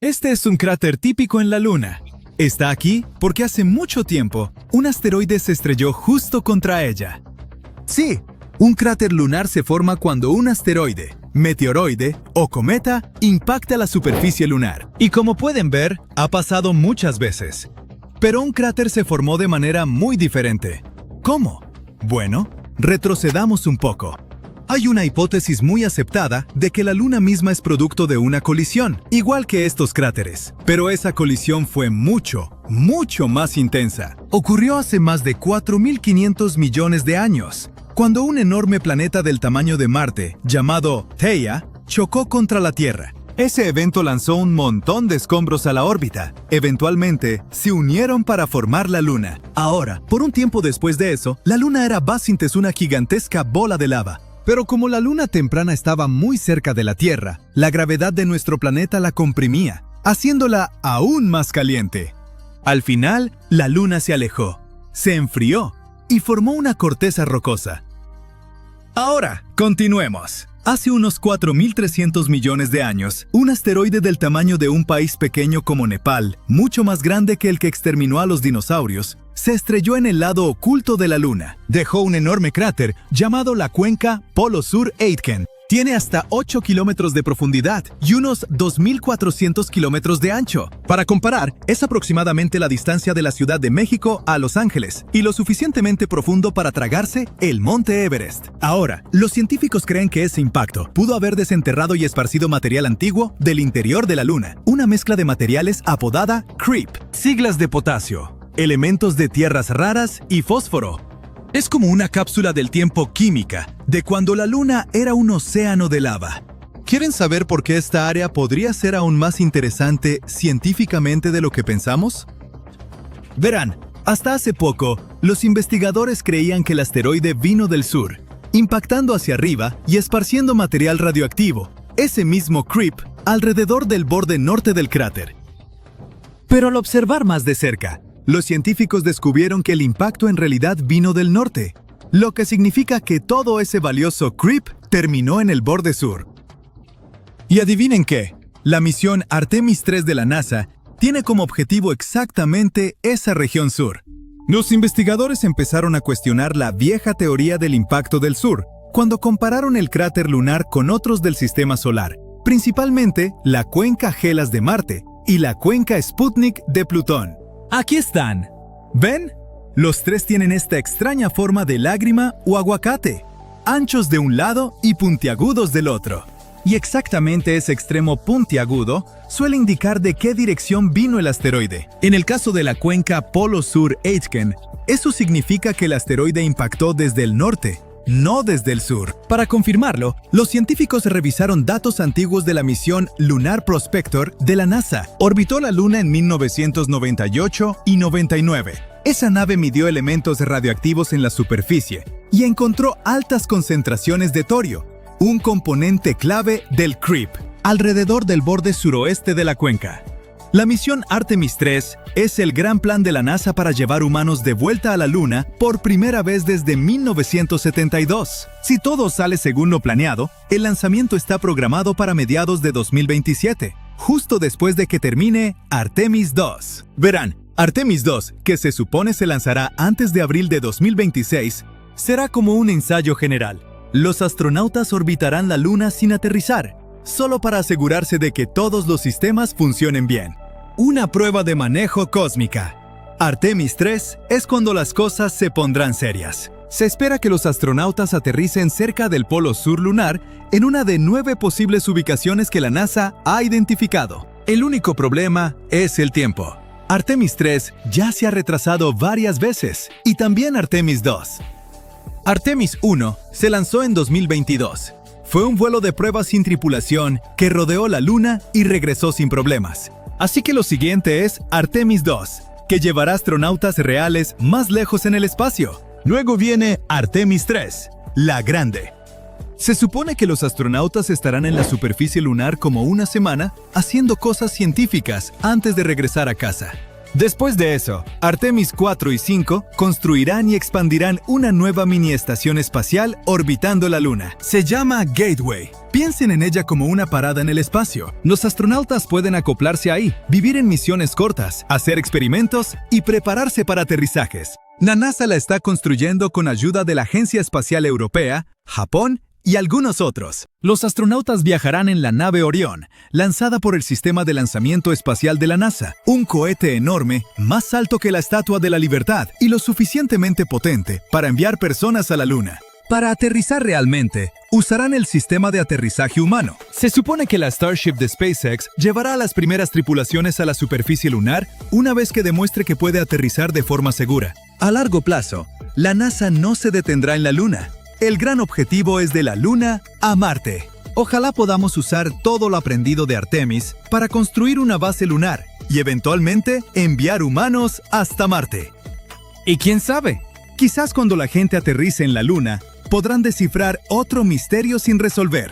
Este es un cráter típico en la Luna. Está aquí porque hace mucho tiempo un asteroide se estrelló justo contra ella. Sí, un cráter lunar se forma cuando un asteroide, meteoroide o cometa impacta la superficie lunar. Y como pueden ver, ha pasado muchas veces. Pero un cráter se formó de manera muy diferente. ¿Cómo? Bueno, retrocedamos un poco. Hay una hipótesis muy aceptada de que la Luna misma es producto de una colisión, igual que estos cráteres. Pero esa colisión fue mucho más intensa. Ocurrió hace más de 4.500 millones de años, cuando un enorme planeta del tamaño de Marte, llamado Theia, chocó contra la Tierra. Ese evento lanzó un montón de escombros a la órbita. Eventualmente, se unieron para formar la Luna. Ahora, por un tiempo después de eso, la Luna era básicamente una gigantesca bola de lava. Pero como la Luna temprana estaba muy cerca de la Tierra, la gravedad de nuestro planeta la comprimía, haciéndola aún más caliente. Al final, la Luna se alejó, se enfrió y formó una corteza rocosa. Ahora, continuemos. Hace unos 4.300 millones de años, un asteroide del tamaño de un país pequeño como Nepal, mucho más grande que el que exterminó a los dinosaurios, se estrelló en el lado oculto de la Luna. Dejó un enorme cráter llamado la cuenca Polo Sur-Aitken. Tiene hasta 8 kilómetros de profundidad y unos 2.400 kilómetros de ancho. Para comparar, es aproximadamente la distancia de la Ciudad de México a Los Ángeles y lo suficientemente profundo para tragarse el Monte Everest. Ahora, los científicos creen que ese impacto pudo haber desenterrado y esparcido material antiguo del interior de la Luna, una mezcla de materiales apodada CREEP, siglas de potasio, elementos de tierras raras y fósforo. Es como una cápsula del tiempo química, de cuando la Luna era un océano de lava. ¿Quieren saber por qué esta área podría ser aún más interesante científicamente de lo que pensamos? Verán, hasta hace poco, los investigadores creían que el asteroide vino del sur, impactando hacia arriba y esparciendo material radioactivo, ese mismo CREEP, alrededor del borde norte del cráter. Pero al observar más de cerca, los científicos descubrieron que el impacto en realidad vino del norte, lo que significa que todo ese valioso CREEP terminó en el borde sur. Y adivinen qué, la misión Artemis 3 de la NASA tiene como objetivo exactamente esa región sur. Los investigadores empezaron a cuestionar la vieja teoría del impacto del sur, cuando compararon el cráter lunar con otros del sistema solar, principalmente la cuenca Hellas de Marte y la cuenca Sputnik de Plutón. Aquí están. ¿Ven? Los tres tienen esta extraña forma de lágrima o aguacate, anchos de un lado y puntiagudos del otro. Y exactamente ese extremo puntiagudo suele indicar de qué dirección vino el asteroide. En el caso de la cuenca Polo Sur-Aitken, eso significa que el asteroide impactó desde el norte, no desde el sur. Para confirmarlo, los científicos revisaron datos antiguos de la misión Lunar Prospector de la NASA. Orbitó la Luna en 1998 y 99. Esa nave midió elementos radioactivos en la superficie y encontró altas concentraciones de torio, un componente clave del CREEP, alrededor del borde suroeste de la cuenca. La misión Artemis 3 es el gran plan de la NASA para llevar humanos de vuelta a la Luna por primera vez desde 1972. Si todo sale según lo planeado, el lanzamiento está programado para mediados de 2027, justo después de que termine Artemis 2. Verán, Artemis 2, que se supone se lanzará antes de abril de 2026, será como un ensayo general. Los astronautas orbitarán la Luna sin aterrizar, solo para asegurarse de que todos los sistemas funcionen bien. Una prueba de manejo cósmica. Artemis 3 es cuando las cosas se pondrán serias. Se espera que los astronautas aterricen cerca del polo sur lunar en una de 9 posibles ubicaciones que la NASA ha identificado. El único problema es el tiempo. Artemis 3 ya se ha retrasado varias veces, y también Artemis 2. Artemis 1 se lanzó en 2022. Fue un vuelo de prueba sin tripulación que rodeó la Luna y regresó sin problemas. Así que lo siguiente es Artemis 2, que llevará astronautas reales más lejos en el espacio. Luego viene Artemis 3, la grande. Se supone que los astronautas estarán en la superficie lunar como una semana haciendo cosas científicas antes de regresar a casa. Después de eso, Artemis 4 y 5 construirán y expandirán una nueva mini estación espacial orbitando la Luna. Se llama Gateway. Piensen en ella como una parada en el espacio. Los astronautas pueden acoplarse ahí, vivir en misiones cortas, hacer experimentos y prepararse para aterrizajes. La NASA la está construyendo con ayuda de la Agencia Espacial Europea, Japón y algunos otros. Los astronautas viajarán en la nave Orión, lanzada por el Sistema de Lanzamiento Espacial de la NASA, un cohete enorme, más alto que la Estatua de la Libertad y lo suficientemente potente para enviar personas a la Luna. Para aterrizar realmente, usarán el sistema de aterrizaje humano. Se supone que la Starship de SpaceX llevará a las primeras tripulaciones a la superficie lunar una vez que demuestre que puede aterrizar de forma segura. A largo plazo, la NASA no se detendrá en la Luna. El gran objetivo es de la Luna a Marte. Ojalá podamos usar todo lo aprendido de Artemis para construir una base lunar y eventualmente enviar humanos hasta Marte. Y quién sabe, quizás cuando la gente aterrice en la Luna, podrán descifrar otro misterio sin resolver.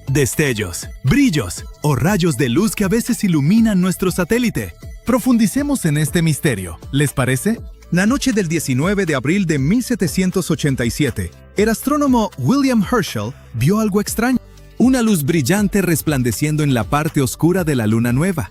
Destellos, brillos o rayos de luz que a veces iluminan nuestro satélite. Profundicemos en este misterio, ¿les parece? La noche del 19 de abril de 1787, el astrónomo William Herschel vio algo extraño. Una luz brillante resplandeciendo en la parte oscura de la luna nueva.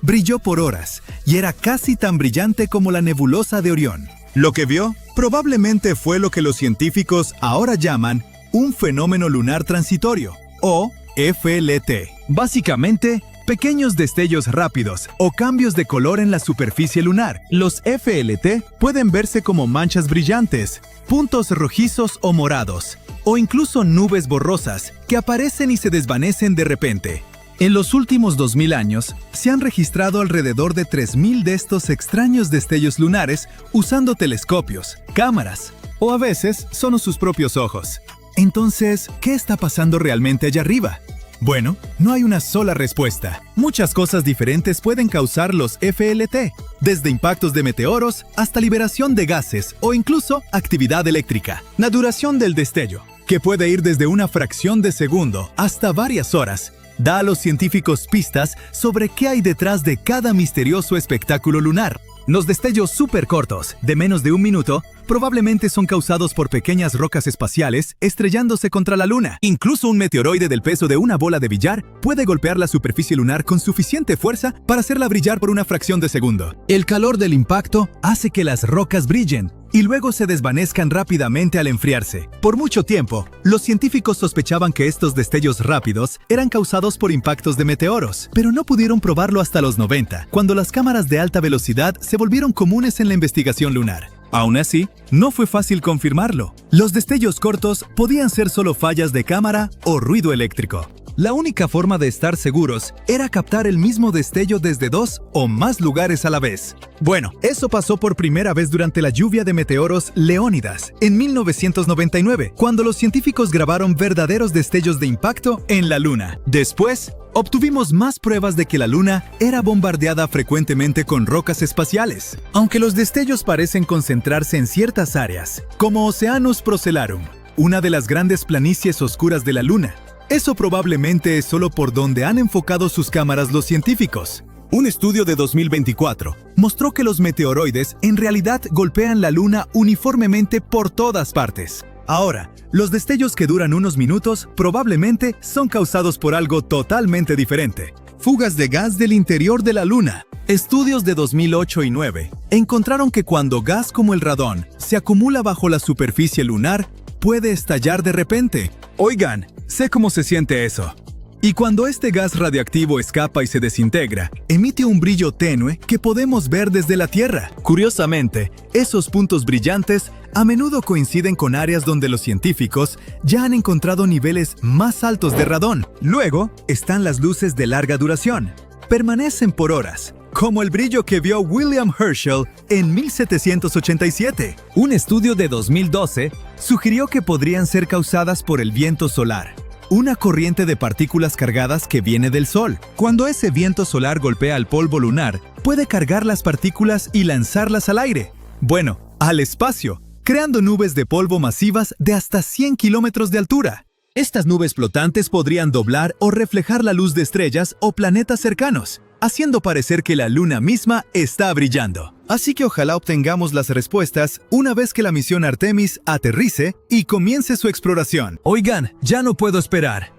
Brilló por horas y era casi tan brillante como la nebulosa de Orión. Lo que vio probablemente fue lo que los científicos ahora llaman un fenómeno lunar transitorio, o FLT. Básicamente, pequeños destellos rápidos o cambios de color en la superficie lunar. Los FLT pueden verse como manchas brillantes, puntos rojizos o morados, o incluso nubes borrosas que aparecen y se desvanecen de repente. En los últimos 2000 años, se han registrado alrededor de 3000 de estos extraños destellos lunares usando telescopios, cámaras, o a veces son sus propios ojos. Entonces, ¿qué está pasando realmente allá arriba? Bueno, no hay una sola respuesta. Muchas cosas diferentes pueden causar los FLT, desde impactos de meteoros hasta liberación de gases o incluso actividad eléctrica. La duración del destello, que puede ir desde una fracción de segundo hasta varias horas, da a los científicos pistas sobre qué hay detrás de cada misterioso espectáculo lunar. Los destellos súper cortos, de menos de un minuto, probablemente son causados por pequeñas rocas espaciales estrellándose contra la Luna. Incluso un meteoroide del peso de una bola de billar puede golpear la superficie lunar con suficiente fuerza para hacerla brillar por una fracción de segundo. El calor del impacto hace que las rocas brillen y luego se desvanezcan rápidamente al enfriarse. Por mucho tiempo, los científicos sospechaban que estos destellos rápidos eran causados por impactos de meteoros, pero no pudieron probarlo hasta los 90, cuando las cámaras de alta velocidad se volvieron comunes en la investigación lunar. Aún así, no fue fácil confirmarlo. Los destellos cortos podían ser solo fallas de cámara o ruido eléctrico. La única forma de estar seguros era captar el mismo destello desde 2 o más lugares a la vez. Bueno, eso pasó por primera vez durante la lluvia de meteoros Leónidas, en 1999, cuando los científicos grabaron verdaderos destellos de impacto en la Luna. Después, obtuvimos más pruebas de que la Luna era bombardeada frecuentemente con rocas espaciales, aunque los destellos parecen concentrarse en ciertas áreas, como Oceanus Procellarum, una de las grandes planicies oscuras de la Luna. Eso probablemente es solo por donde han enfocado sus cámaras los científicos. Un estudio de 2024 mostró que los meteoroides en realidad golpean la Luna uniformemente por todas partes. Ahora, los destellos que duran unos minutos probablemente son causados por algo totalmente diferente. Fugas de gas del interior de la Luna. Estudios de 2008 y 2009 encontraron que cuando gas como el radón se acumula bajo la superficie lunar, puede estallar de repente. Oigan, sé cómo se siente eso. Y cuando este gas radiactivo escapa y se desintegra, emite un brillo tenue que podemos ver desde la Tierra. Curiosamente, esos puntos brillantes a menudo coinciden con áreas donde los científicos ya han encontrado niveles más altos de radón. Luego están las luces de larga duración. Permanecen por horas, como el brillo que vio William Herschel en 1787. Un estudio de 2012 sugirió que podrían ser causadas por el viento solar, una corriente de partículas cargadas que viene del Sol. Cuando ese viento solar golpea el polvo lunar, puede cargar las partículas y lanzarlas al aire. Bueno, al espacio, creando nubes de polvo masivas de hasta 100 kilómetros de altura. Estas nubes flotantes podrían doblar o reflejar la luz de estrellas o planetas cercanos, haciendo parecer que la luna misma está brillando. Así que ojalá obtengamos las respuestas una vez que la misión Artemis aterrice y comience su exploración. Oigan, ya no puedo esperar.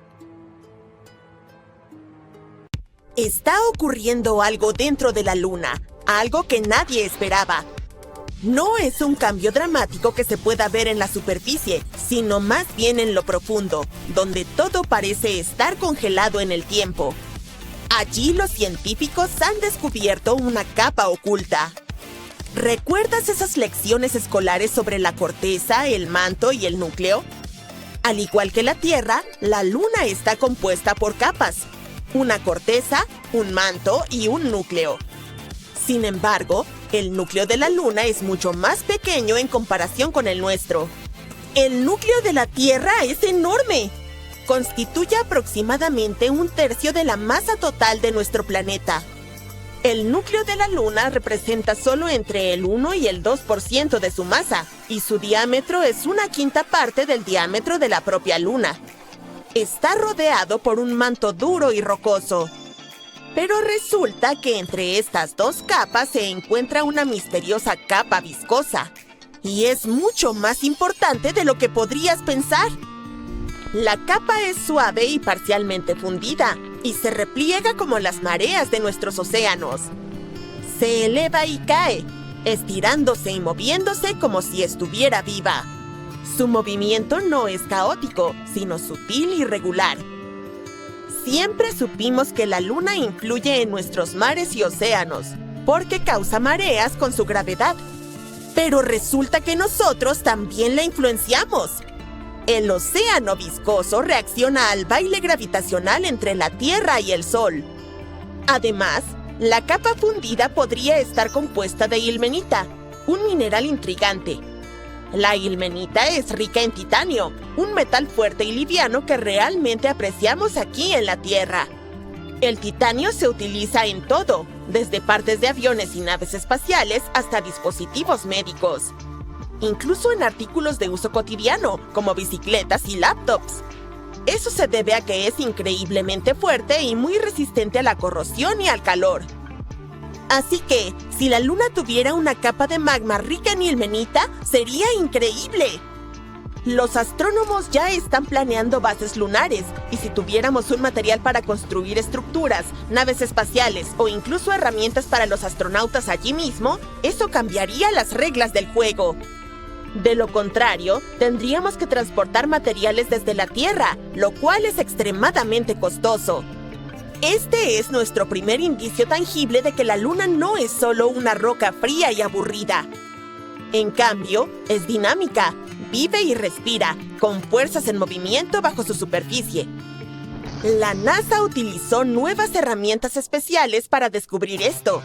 Está ocurriendo algo dentro de la luna, algo que nadie esperaba. No es un cambio dramático que se pueda ver en la superficie, sino más bien en lo profundo, donde todo parece estar congelado en el tiempo. Allí los científicos han descubierto una capa oculta. ¿Recuerdas esas lecciones escolares sobre la corteza, el manto y el núcleo? Al igual que la Tierra, la Luna está compuesta por capas. Una corteza, un manto y un núcleo. Sin embargo, el núcleo de la Luna es mucho más pequeño en comparación con el nuestro. El núcleo de la Tierra es enorme. Constituye aproximadamente 1/3 de la masa total de nuestro planeta. El núcleo de la Luna representa solo entre el 1 y el 2% de su masa, y su diámetro es 1/5 parte del diámetro de la propia Luna. Está rodeado por un manto duro y rocoso. Pero resulta que entre estas dos capas se encuentra una misteriosa capa viscosa. Y es mucho más importante de lo que podrías pensar. La capa es suave y parcialmente fundida, y se repliega como las mareas de nuestros océanos. Se eleva y cae, estirándose y moviéndose como si estuviera viva. Su movimiento no es caótico, sino sutil y regular. Siempre supimos que la Luna influye en nuestros mares y océanos, porque causa mareas con su gravedad. Pero resulta que nosotros también la influenciamos. El océano viscoso reacciona al baile gravitacional entre la Tierra y el Sol. Además, la capa fundida podría estar compuesta de ilmenita, un mineral intrigante. La ilmenita es rica en titanio, un metal fuerte y liviano que realmente apreciamos aquí en la Tierra. El titanio se utiliza en todo, desde partes de aviones y naves espaciales hasta dispositivos médicos. Incluso en artículos de uso cotidiano, como bicicletas y laptops. Eso se debe a que es increíblemente fuerte y muy resistente a la corrosión y al calor. Así que, si la Luna tuviera una capa de magma rica en ilmenita, sería increíble. Los astrónomos ya están planeando bases lunares, y si tuviéramos un material para construir estructuras, naves espaciales o incluso herramientas para los astronautas allí mismo, eso cambiaría las reglas del juego. De lo contrario, tendríamos que transportar materiales desde la Tierra, lo cual es extremadamente costoso. Este es nuestro primer indicio tangible de que la Luna no es solo una roca fría y aburrida. En cambio, es dinámica, vive y respira, con fuerzas en movimiento bajo su superficie. La NASA utilizó nuevas herramientas especiales para descubrir esto: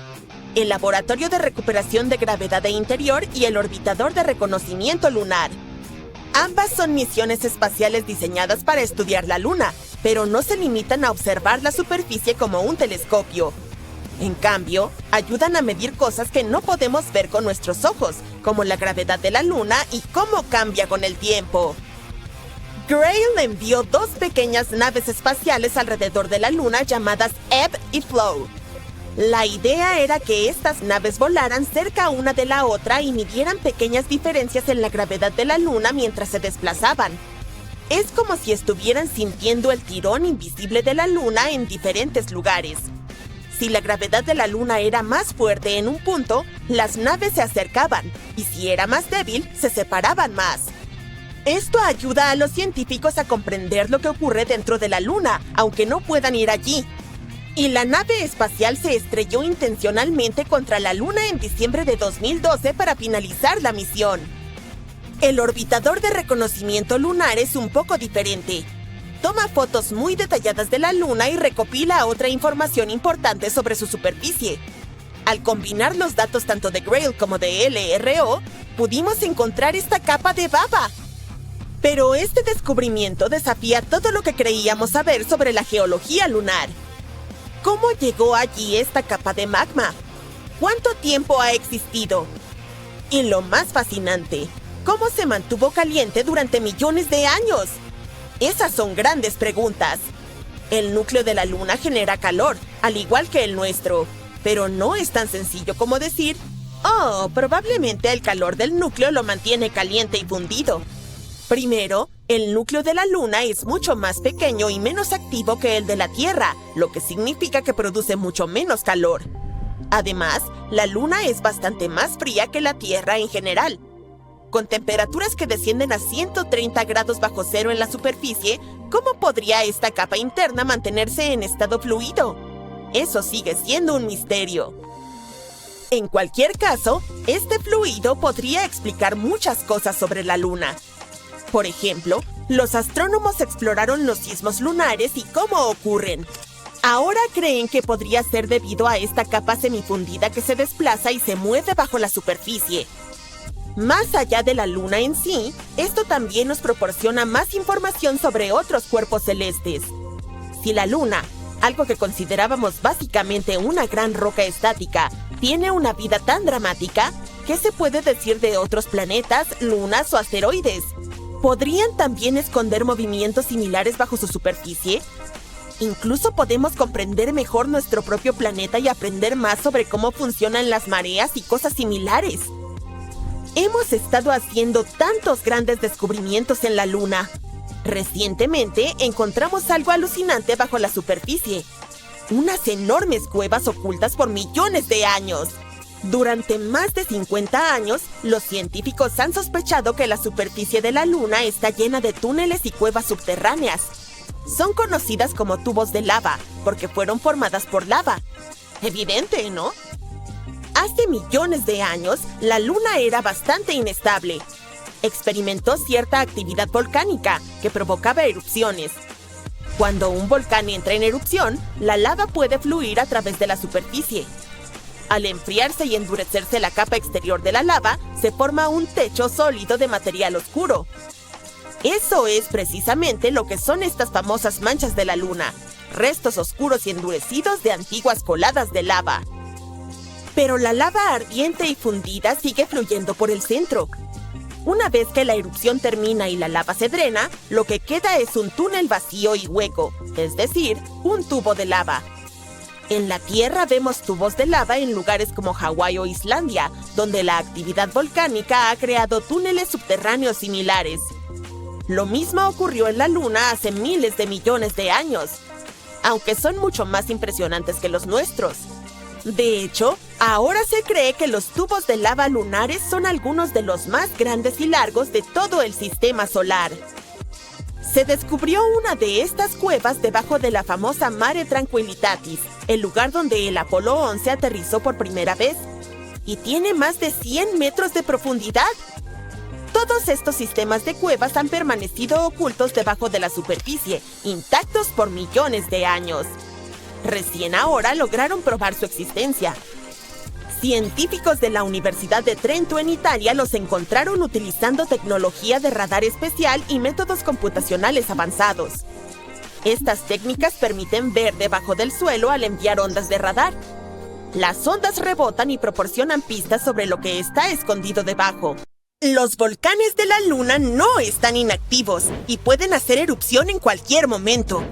el Laboratorio de Recuperación de Gravedad de Interior y el Orbitador de Reconocimiento Lunar. Ambas son misiones espaciales diseñadas para estudiar la Luna, pero no se limitan a observar la superficie como un telescopio. En cambio, ayudan a medir cosas que no podemos ver con nuestros ojos, como la gravedad de la Luna y cómo cambia con el tiempo. Grail envió 2 pequeñas naves espaciales alrededor de la Luna llamadas Ebb y Flow. La idea era que estas naves volaran cerca una de la otra y midieran pequeñas diferencias en la gravedad de la Luna mientras se desplazaban. Es como si estuvieran sintiendo el tirón invisible de la Luna en diferentes lugares. Si la gravedad de la Luna era más fuerte en un punto, las naves se acercaban, y si era más débil, se separaban más. Esto ayuda a los científicos a comprender lo que ocurre dentro de la Luna, aunque no puedan ir allí. Y la nave espacial se estrelló intencionalmente contra la Luna en diciembre de 2012 para finalizar la misión. El orbitador de reconocimiento lunar es un poco diferente. Toma fotos muy detalladas de la Luna y recopila otra información importante sobre su superficie. Al combinar los datos tanto de Grail como de LRO, pudimos encontrar esta capa de baba. Pero este descubrimiento desafía todo lo que creíamos saber sobre la geología lunar. ¿Cómo llegó allí esta capa de magma? ¿Cuánto tiempo ha existido? Y lo más fascinante, ¿cómo se mantuvo caliente durante millones de años? Esas son grandes preguntas. El núcleo de la Luna genera calor, al igual que el nuestro. Pero no es tan sencillo como decir, oh, probablemente el calor del núcleo lo mantiene caliente y fundido. Primero, el núcleo de la Luna es mucho más pequeño y menos activo que el de la Tierra, lo que significa que produce mucho menos calor. Además, la Luna es bastante más fría que la Tierra en general. Con temperaturas que descienden a 130 grados bajo cero en la superficie, ¿cómo podría esta capa interna mantenerse en estado fluido? Eso sigue siendo un misterio. En cualquier caso, este fluido podría explicar muchas cosas sobre la Luna. Por ejemplo, los astrónomos exploraron los sismos lunares y cómo ocurren. Ahora creen que podría ser debido a esta capa semifundida que se desplaza y se mueve bajo la superficie. Más allá de la Luna en sí, esto también nos proporciona más información sobre otros cuerpos celestes. Si la Luna, algo que considerábamos básicamente una gran roca estática, tiene una vida tan dramática, ¿qué se puede decir de otros planetas, lunas o asteroides? ¿Podrían también esconder movimientos similares bajo su superficie? Incluso podemos comprender mejor nuestro propio planeta y aprender más sobre cómo funcionan las mareas y cosas similares. Hemos estado haciendo tantos grandes descubrimientos en la Luna. Recientemente encontramos algo alucinante bajo la superficie. Unas enormes cuevas ocultas por millones de años. Durante más de 50 años, los científicos han sospechado que la superficie de la Luna está llena de túneles y cuevas subterráneas. Son conocidas como tubos de lava, porque fueron formadas por lava. Evidente, ¿no? Hace millones de años, la Luna era bastante inestable. Experimentó cierta actividad volcánica que provocaba erupciones. Cuando un volcán entra en erupción, la lava puede fluir a través de la superficie. Al enfriarse y endurecerse la capa exterior de la lava, se forma un techo sólido de material oscuro. Eso es precisamente lo que son estas famosas manchas de la Luna, restos oscuros y endurecidos de antiguas coladas de lava. Pero la lava ardiente y fundida sigue fluyendo por el centro. Una vez que la erupción termina y la lava se drena, lo que queda es un túnel vacío y hueco, es decir, un tubo de lava. En la Tierra vemos tubos de lava en lugares como Hawái o Islandia, donde la actividad volcánica ha creado túneles subterráneos similares. Lo mismo ocurrió en la Luna hace miles de millones de años, aunque son mucho más impresionantes que los nuestros. De hecho, ahora se cree que los tubos de lava lunares son algunos de los más grandes y largos de todo el sistema solar. Se descubrió una de estas cuevas debajo de la famosa Mare Tranquillitatis, el lugar donde el Apolo 11 aterrizó por primera vez, y tiene más de 100 metros de profundidad. Todos estos sistemas de cuevas han permanecido ocultos debajo de la superficie, intactos por millones de años. Recién ahora lograron probar su existencia. Científicos de la Universidad de Trento en Italia los encontraron utilizando tecnología de radar especial y métodos computacionales avanzados. Estas técnicas permiten ver debajo del suelo al enviar ondas de radar. Las ondas rebotan y proporcionan pistas sobre lo que está escondido debajo. Los volcanes de la Luna no están inactivos y pueden hacer erupción en cualquier momento.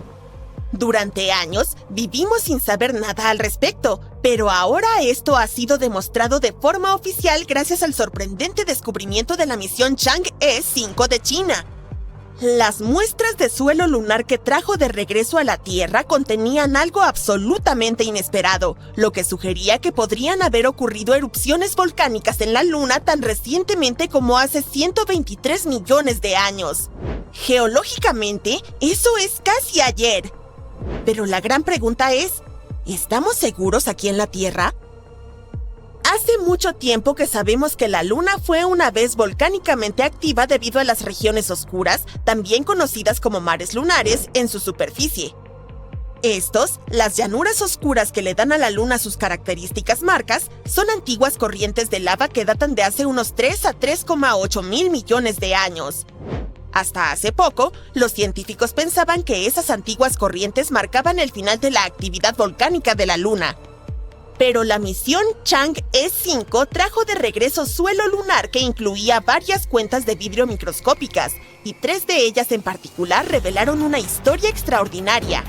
Durante años, vivimos sin saber nada al respecto, pero ahora esto ha sido demostrado de forma oficial gracias al sorprendente descubrimiento de la misión Chang'e 5 de China. Las muestras de suelo lunar que trajo de regreso a la Tierra contenían algo absolutamente inesperado, lo que sugería que podrían haber ocurrido erupciones volcánicas en la Luna tan recientemente como hace 123 millones de años. Geológicamente, eso es casi ayer. Pero la gran pregunta es, ¿estamos seguros aquí en la Tierra? Hace mucho tiempo que sabemos que la Luna fue una vez volcánicamente activa debido a las regiones oscuras, también conocidas como mares lunares, en su superficie. Estos, las llanuras oscuras que le dan a la Luna sus características marcas, son antiguas corrientes de lava que datan de hace unos 3 a 3,8 mil millones de años. Hasta hace poco, los científicos pensaban que esas antiguas corrientes marcaban el final de la actividad volcánica de la Luna. Pero la misión Chang'e 5 trajo de regreso suelo lunar que incluía varias cuentas de vidrio microscópicas, y 3 de ellas en particular revelaron una historia extraordinaria.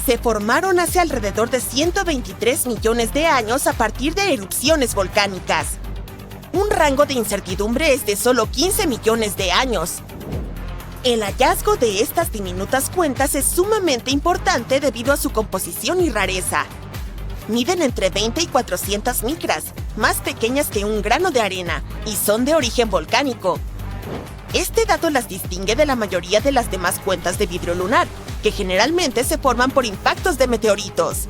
se formaron hace alrededor de 123 millones de años a partir de erupciones volcánicas. Un rango de incertidumbre es de solo 15 millones de años. El hallazgo de estas diminutas cuentas es sumamente importante debido a su composición y rareza. Miden entre 20 y 400 micras, más pequeñas que un grano de arena, y son de origen volcánico. Este dato las distingue de la mayoría de las demás cuentas de vidrio lunar, que generalmente se forman por impactos de meteoritos.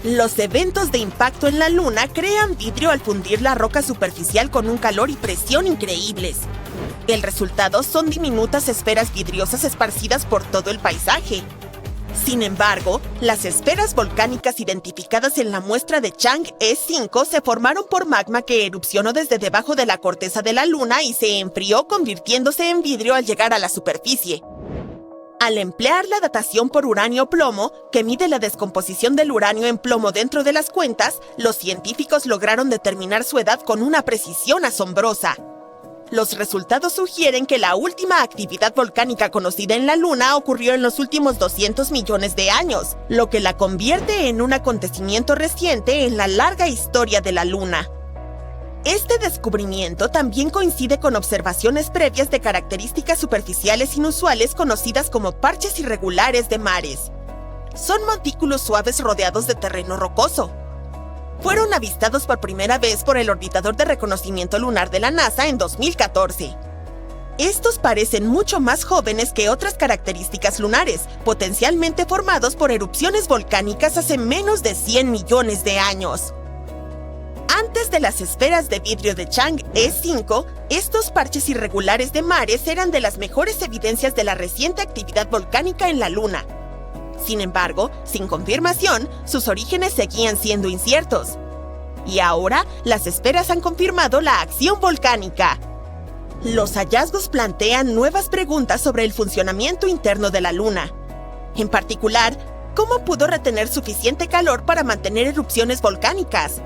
Los eventos de impacto en la Luna crean vidrio al fundir la roca superficial con un calor y presión increíbles. El resultado son diminutas esferas vidriosas esparcidas por todo el paisaje. Sin embargo, las esferas volcánicas identificadas en la muestra de Chang E5 se formaron por magma que erupcionó desde debajo de la corteza de la Luna y se enfrió convirtiéndose en vidrio al llegar a la superficie. Al emplear la datación por uranio-plomo, que mide la descomposición del uranio en plomo dentro de las cuentas, los científicos lograron determinar su edad con una precisión asombrosa. Los resultados sugieren que la última actividad volcánica conocida en la Luna ocurrió en los últimos 200 millones de años, lo que la convierte en un acontecimiento reciente en la larga historia de la Luna. Este descubrimiento también coincide con observaciones previas de características superficiales inusuales conocidas como parches irregulares de mares. Son montículos suaves rodeados de terreno rocoso. Fueron avistados por primera vez por el orbitador de reconocimiento lunar de la NASA en 2014. Estos parecen mucho más jóvenes que otras características lunares, potencialmente formados por erupciones volcánicas hace menos de 100 millones de años. Antes de las esferas de vidrio de Chang E5, estos parches irregulares de mares eran de las mejores evidencias de la reciente actividad volcánica en la Luna. Sin embargo, sin confirmación, sus orígenes seguían siendo inciertos. Y ahora, las esferas han confirmado la acción volcánica. Los hallazgos plantean nuevas preguntas sobre el funcionamiento interno de la Luna. En particular, ¿cómo pudo retener suficiente calor para mantener erupciones volcánicas?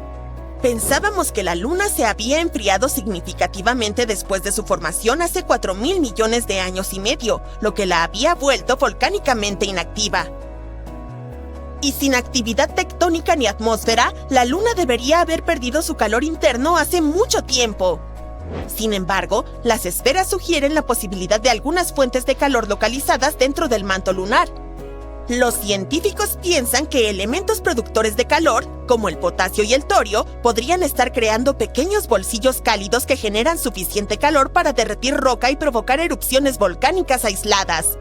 Pensábamos que la Luna se había enfriado significativamente después de su formación hace 4.000 millones de años y medio, lo que la había vuelto volcánicamente inactiva. Y sin actividad tectónica ni atmósfera, la Luna debería haber perdido su calor interno hace mucho tiempo. Sin embargo, las esferas sugieren la posibilidad de algunas fuentes de calor localizadas dentro del manto lunar. Los científicos piensan que elementos productores de calor, como el potasio y el torio, podrían estar creando pequeños bolsillos cálidos que generan suficiente calor para derretir roca y provocar erupciones volcánicas aisladas.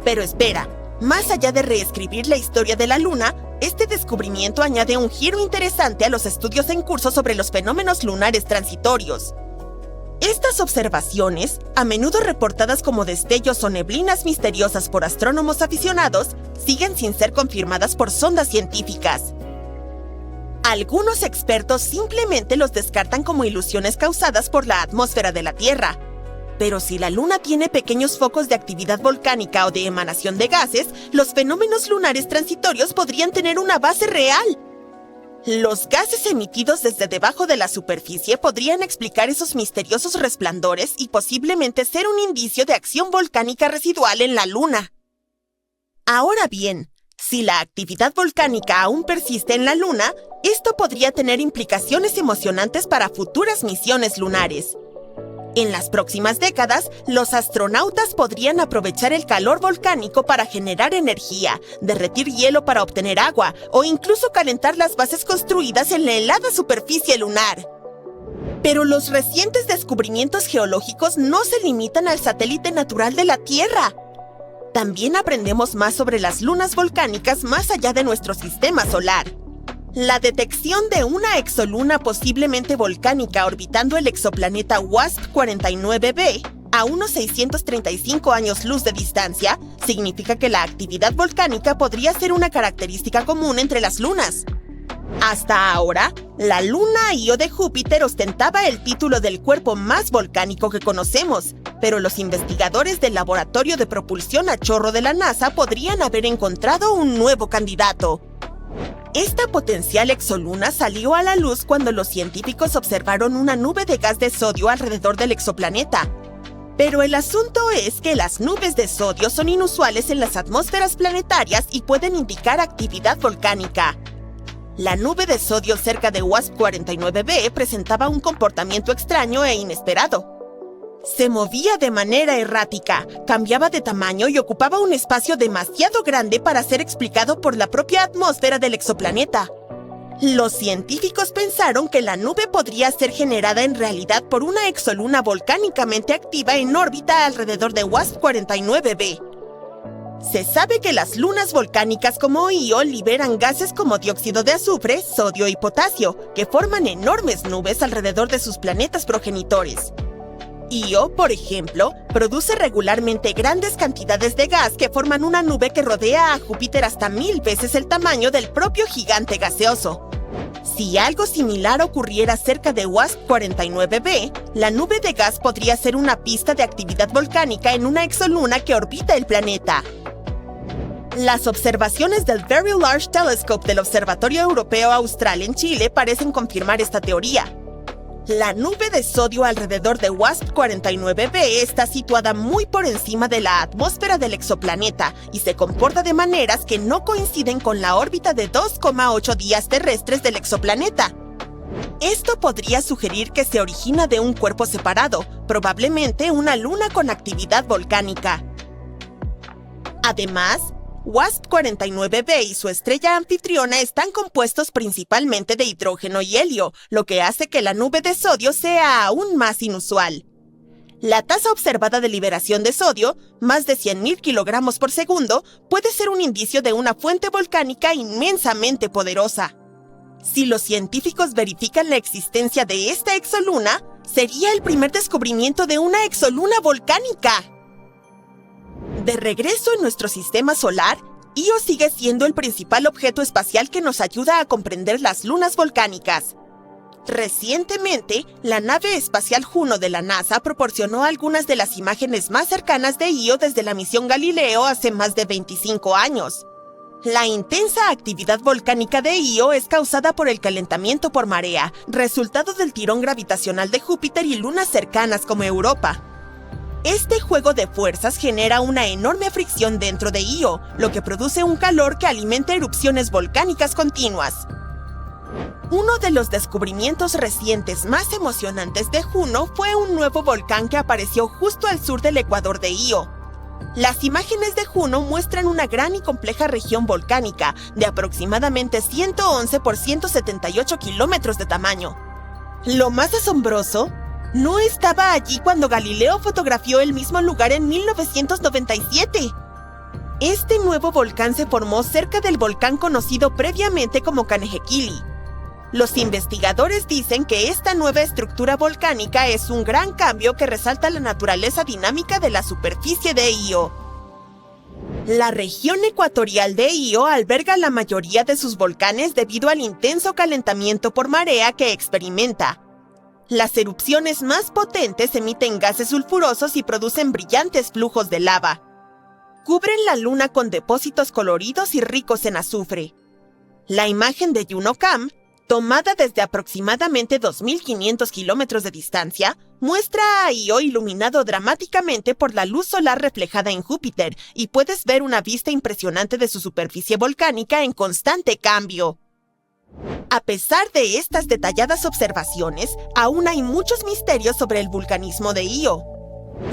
Pero espera, más allá de reescribir la historia de la Luna, este descubrimiento añade un giro interesante a los estudios en curso sobre los fenómenos lunares transitorios. Estas observaciones, a menudo reportadas como destellos o neblinas misteriosas por astrónomos aficionados, siguen sin ser confirmadas por sondas científicas. Algunos expertos simplemente los descartan como ilusiones causadas por la atmósfera de la Tierra. Pero si la Luna tiene pequeños focos de actividad volcánica o de emanación de gases, los fenómenos lunares transitorios podrían tener una base real. Los gases emitidos desde debajo de la superficie podrían explicar esos misteriosos resplandores y posiblemente ser un indicio de acción volcánica residual en la Luna. Ahora bien, si la actividad volcánica aún persiste en la Luna, esto podría tener implicaciones emocionantes para futuras misiones lunares. En las próximas décadas, los astronautas podrían aprovechar el calor volcánico para generar energía, derretir hielo para obtener agua o incluso calentar las bases construidas en la helada superficie lunar. Pero los recientes descubrimientos geológicos no se limitan al satélite natural de la Tierra. También aprendemos más sobre las lunas volcánicas más allá de nuestro sistema solar. La detección de una exoluna posiblemente volcánica orbitando el exoplaneta WASP-49b a unos 635 años luz de distancia significa que la actividad volcánica podría ser una característica común entre las lunas. Hasta ahora, la luna Io de Júpiter ostentaba el título del cuerpo más volcánico que conocemos, pero los investigadores del Laboratorio de Propulsión a Chorro de la NASA podrían haber encontrado un nuevo candidato. Esta potencial exoluna salió a la luz cuando los científicos observaron una nube de gas de sodio alrededor del exoplaneta. Pero el asunto es que las nubes de sodio son inusuales en las atmósferas planetarias y pueden indicar actividad volcánica. La nube de sodio cerca de WASP-49b presentaba un comportamiento extraño e inesperado. Se movía de manera errática, cambiaba de tamaño y ocupaba un espacio demasiado grande para ser explicado por la propia atmósfera del exoplaneta. Los científicos pensaron que la nube podría ser generada en realidad por una exoluna volcánicamente activa en órbita alrededor de WASP-49b. Se sabe que las lunas volcánicas como Io liberan gases como dióxido de azufre, sodio y potasio, que forman enormes nubes alrededor de sus planetas progenitores. Io, por ejemplo, produce regularmente grandes cantidades de gas que forman una nube que rodea a Júpiter hasta 1000 veces el tamaño del propio gigante gaseoso. Si algo similar ocurriera cerca de WASP-49b, la nube de gas podría ser una pista de actividad volcánica en una exoluna que orbita el planeta. Las observaciones del Very Large Telescope del Observatorio Europeo Austral en Chile parecen confirmar esta teoría. La nube de sodio alrededor de WASP-49b está situada muy por encima de la atmósfera del exoplaneta y se comporta de maneras que no coinciden con la órbita de 2,8 días terrestres del exoplaneta. Esto podría sugerir que se origina de un cuerpo separado, probablemente una luna con actividad volcánica. Además, WASP-49b y su estrella anfitriona están compuestos principalmente de hidrógeno y helio, lo que hace que la nube de sodio sea aún más inusual. La tasa observada de liberación de sodio, más de 100.000 kilogramos por segundo, puede ser un indicio de una fuente volcánica inmensamente poderosa. Si los científicos verifican la existencia de esta exoluna, sería el primer descubrimiento de una exoluna volcánica. De regreso en nuestro sistema solar, Io sigue siendo el principal objeto espacial que nos ayuda a comprender las lunas volcánicas. Recientemente, la nave espacial Juno de la NASA proporcionó algunas de las imágenes más cercanas de Io desde la misión Galileo hace más de 25 años. La intensa actividad volcánica de Io es causada por el calentamiento por marea, resultado del tirón gravitacional de Júpiter y lunas cercanas como Europa. Este juego de fuerzas genera una enorme fricción dentro de Io, lo que produce un calor que alimenta erupciones volcánicas continuas. Uno de los descubrimientos recientes más emocionantes de Juno fue un nuevo volcán que apareció justo al sur del ecuador de Io. Las imágenes de Juno muestran una gran y compleja región volcánica de aproximadamente 111 por 178 kilómetros de tamaño. Lo más asombroso, no estaba allí cuando Galileo fotografió el mismo lugar en 1997. Este nuevo volcán se formó cerca del volcán conocido previamente como Kanehekili. Los investigadores dicen que esta nueva estructura volcánica es un gran cambio que resalta la naturaleza dinámica de la superficie de Io. La región ecuatorial de Io alberga la mayoría de sus volcanes debido al intenso calentamiento por marea que experimenta. Las erupciones más potentes emiten gases sulfurosos y producen brillantes flujos de lava. Cubren la luna con depósitos coloridos y ricos en azufre. La imagen de JunoCam, tomada desde aproximadamente 2.500 kilómetros de distancia, muestra a Io iluminado dramáticamente por la luz solar reflejada en Júpiter y puedes ver una vista impresionante de su superficie volcánica en constante cambio. A pesar de estas detalladas observaciones, aún hay muchos misterios sobre el vulcanismo de Io.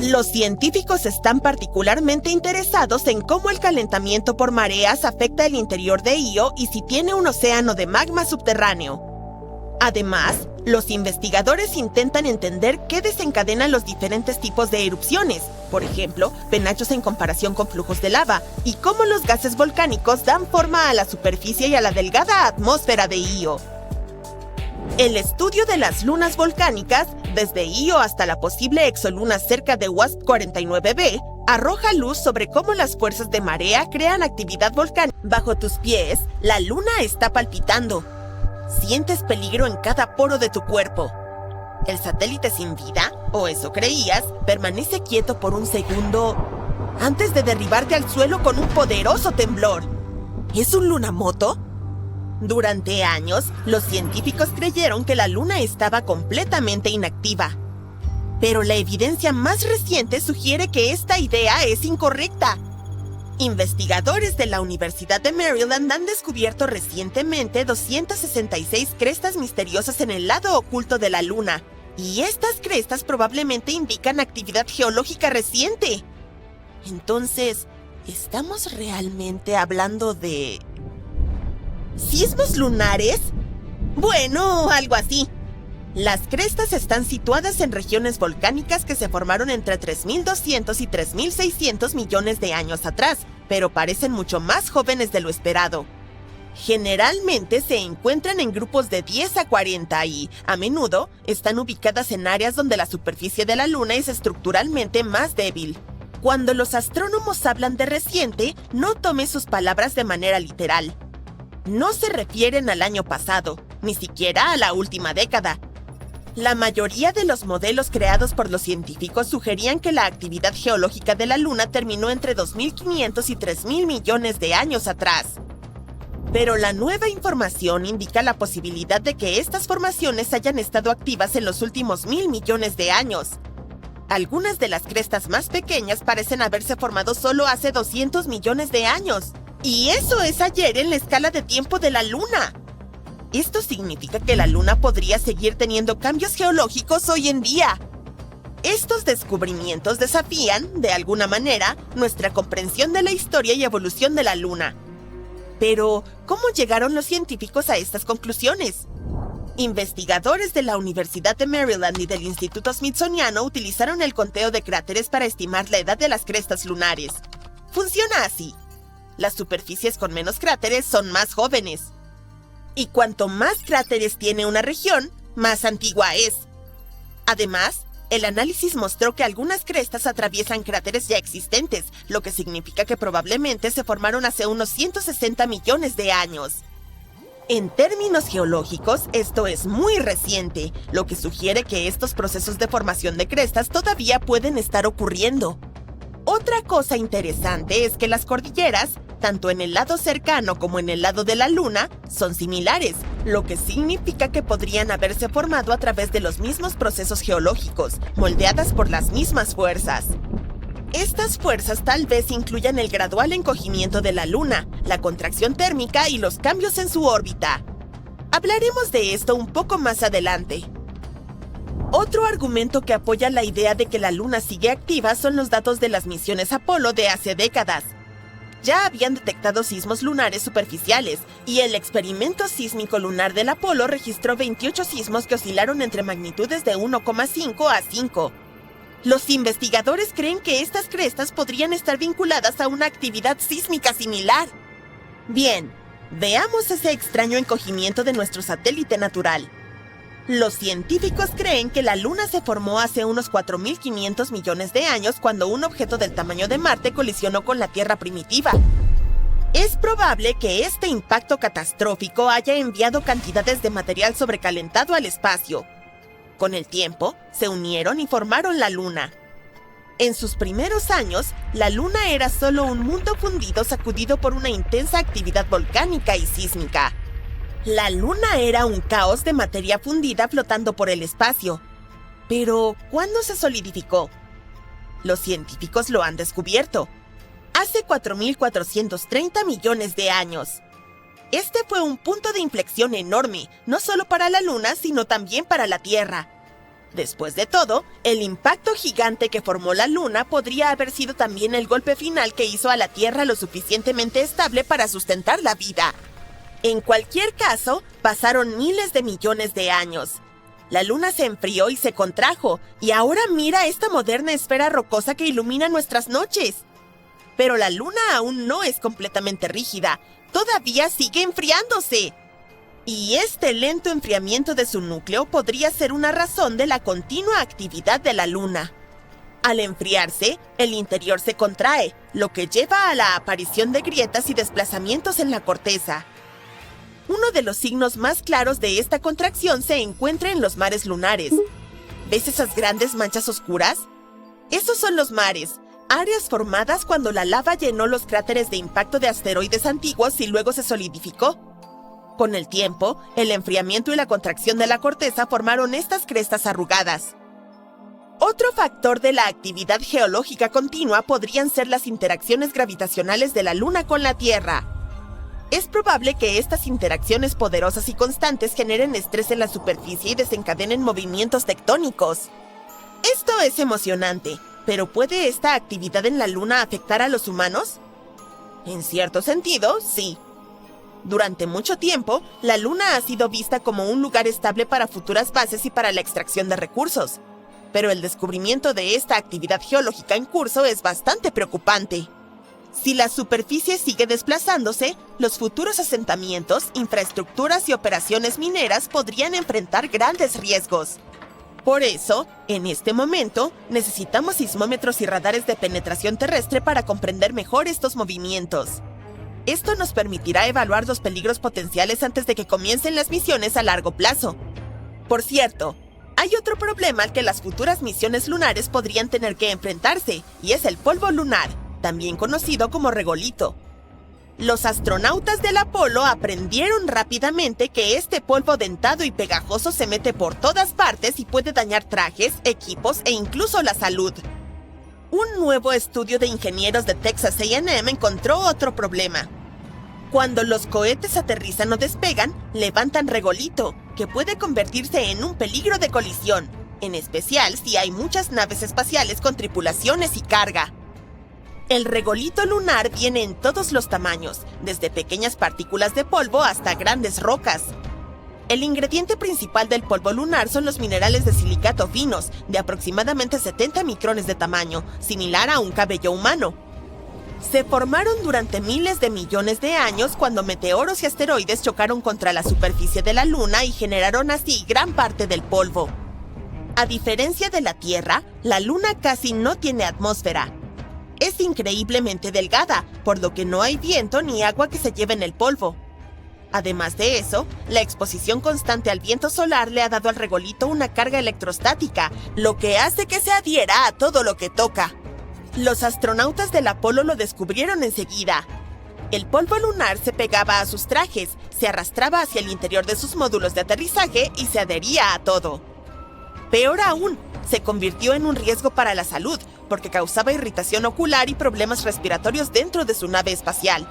Los científicos están particularmente interesados en cómo el calentamiento por mareas afecta el interior de Io y si tiene un océano de magma subterráneo. Además, los investigadores intentan entender qué desencadenan los diferentes tipos de erupciones, por ejemplo, penachos en comparación con flujos de lava, y cómo los gases volcánicos dan forma a la superficie y a la delgada atmósfera de Io. El estudio de las lunas volcánicas, desde Io hasta la posible exoluna cerca de WASP-49b, arroja luz sobre cómo las fuerzas de marea crean actividad volcánica. Bajo tus pies, la luna está palpitando. Sientes peligro en cada poro de tu cuerpo. El satélite sin vida, o eso creías, permanece quieto por un segundo antes de derribarte al suelo con un poderoso temblor. ¿Es un lunamoto? Durante años, los científicos creyeron que la luna estaba completamente inactiva. Pero la evidencia más reciente sugiere que esta idea es incorrecta. Investigadores de la Universidad de Maryland han descubierto recientemente 266 crestas misteriosas en el lado oculto de la Luna, y estas crestas probablemente indican actividad geológica reciente. Entonces, ¿estamos realmente hablando de sismos lunares? Bueno, algo así. Las crestas están situadas en regiones volcánicas que se formaron entre 3.200 y 3.600 millones de años atrás, pero parecen mucho más jóvenes de lo esperado. Generalmente se encuentran en grupos de 10 a 40 y, a menudo, están ubicadas en áreas donde la superficie de la Luna es estructuralmente más débil. Cuando los astrónomos hablan de reciente, no tome sus palabras de manera literal. No se refieren al año pasado, ni siquiera a la última década. La mayoría de los modelos creados por los científicos sugerían que la actividad geológica de la Luna terminó entre 2.500 y 3.000 millones de años atrás. Pero la nueva información indica la posibilidad de que estas formaciones hayan estado activas en los últimos 1.000 millones de años. Algunas de las crestas más pequeñas parecen haberse formado solo hace 200 millones de años. Y eso es ayer en la escala de tiempo de la Luna. Esto significa que la Luna podría seguir teniendo cambios geológicos hoy en día. Estos descubrimientos desafían, de alguna manera, nuestra comprensión de la historia y evolución de la Luna. Pero, ¿cómo llegaron los científicos a estas conclusiones? Investigadores de la Universidad de Maryland y del Instituto Smithsoniano utilizaron el conteo de cráteres para estimar la edad de las crestas lunares. Funciona así. Las superficies con menos cráteres son más jóvenes. Y cuanto más cráteres tiene una región, más antigua es. Además, el análisis mostró que algunas crestas atraviesan cráteres ya existentes, lo que significa que probablemente se formaron hace unos 160 millones de años. En términos geológicos, esto es muy reciente, lo que sugiere que estos procesos de formación de crestas todavía pueden estar ocurriendo. Otra cosa interesante es que las cordilleras, tanto en el lado cercano como en el lado de la Luna, son similares, lo que significa que podrían haberse formado a través de los mismos procesos geológicos, moldeadas por las mismas fuerzas. Estas fuerzas tal vez incluyan el gradual encogimiento de la Luna, la contracción térmica y los cambios en su órbita. Hablaremos de esto un poco más adelante. Otro argumento que apoya la idea de que la Luna sigue activa son los datos de las misiones Apolo de hace décadas. Ya habían detectado sismos lunares superficiales, y el experimento sísmico lunar del Apolo registró 28 sismos que oscilaron entre magnitudes de 1,5 a 5. Los investigadores creen que estas crestas podrían estar vinculadas a una actividad sísmica similar. Bien, veamos ese extraño encogimiento de nuestro satélite natural. Los científicos creen que la Luna se formó hace unos 4.500 millones de años cuando un objeto del tamaño de Marte colisionó con la Tierra primitiva. Es probable que este impacto catastrófico haya enviado cantidades de material sobrecalentado al espacio. Con el tiempo, se unieron y formaron la Luna. En sus primeros años, la Luna era solo un mundo fundido sacudido por una intensa actividad volcánica y sísmica. La Luna era un caos de materia fundida flotando por el espacio. Pero, ¿cuándo se solidificó? Los científicos lo han descubierto. Hace 4.430 millones de años. Este fue un punto de inflexión enorme, no solo para la Luna, sino también para la Tierra. Después de todo, el impacto gigante que formó la Luna podría haber sido también el golpe final que hizo a la Tierra lo suficientemente estable para sustentar la vida. En cualquier caso, pasaron miles de millones de años. La Luna se enfrió y se contrajo, y ahora mira esta moderna esfera rocosa que ilumina nuestras noches. Pero la Luna aún no es completamente rígida, todavía sigue enfriándose. Y este lento enfriamiento de su núcleo podría ser una razón de la continua actividad de la Luna. Al enfriarse, el interior se contrae, lo que lleva a la aparición de grietas y desplazamientos en la corteza. Uno de los signos más claros de esta contracción se encuentra en los mares lunares. ¿Ves esas grandes manchas oscuras? Esos son los mares, áreas formadas cuando la lava llenó los cráteres de impacto de asteroides antiguos y luego se solidificó. Con el tiempo, el enfriamiento y la contracción de la corteza formaron estas crestas arrugadas. Otro factor de la actividad geológica continua podrían ser las interacciones gravitacionales de la Luna con la Tierra. Es probable que estas interacciones poderosas y constantes generen estrés en la superficie y desencadenen movimientos tectónicos. Esto es emocionante, pero ¿puede esta actividad en la Luna afectar a los humanos? En cierto sentido, sí. Durante mucho tiempo, la Luna ha sido vista como un lugar estable para futuras bases y para la extracción de recursos. Pero el descubrimiento de esta actividad geológica en curso es bastante preocupante. Si la superficie sigue desplazándose, los futuros asentamientos, infraestructuras y operaciones mineras podrían enfrentar grandes riesgos. Por eso, en este momento, necesitamos sismómetros y radares de penetración terrestre para comprender mejor estos movimientos. Esto nos permitirá evaluar los peligros potenciales antes de que comiencen las misiones a largo plazo. Por cierto, hay otro problema al que las futuras misiones lunares podrían tener que enfrentarse, y es el polvo lunar, también conocido como regolito. Los astronautas del Apolo aprendieron rápidamente que este polvo dentado y pegajoso se mete por todas partes y puede dañar trajes, equipos e incluso la salud. Un nuevo estudio de ingenieros de Texas A&M encontró otro problema. Cuando los cohetes aterrizan o despegan, levantan regolito, que puede convertirse en un peligro de colisión, en especial si hay muchas naves espaciales con tripulaciones y carga. El regolito lunar viene en todos los tamaños, desde pequeñas partículas de polvo hasta grandes rocas. El ingrediente principal del polvo lunar son los minerales de silicato finos, de aproximadamente 70 micrones de tamaño, similar a un cabello humano. Se formaron durante miles de millones de años cuando meteoros y asteroides chocaron contra la superficie de la Luna y generaron así gran parte del polvo. A diferencia de la Tierra, la Luna casi no tiene atmósfera. Es increíblemente delgada, por lo que no hay viento ni agua que se lleven el polvo. Además de eso, la exposición constante al viento solar le ha dado al regolito una carga electrostática, lo que hace que se adhiera a todo lo que toca. Los astronautas del Apolo lo descubrieron enseguida. El polvo lunar se pegaba a sus trajes, se arrastraba hacia el interior de sus módulos de aterrizaje y se adhería a todo. Peor aún, se convirtió en un riesgo para la salud, porque causaba irritación ocular y problemas respiratorios dentro de su nave espacial.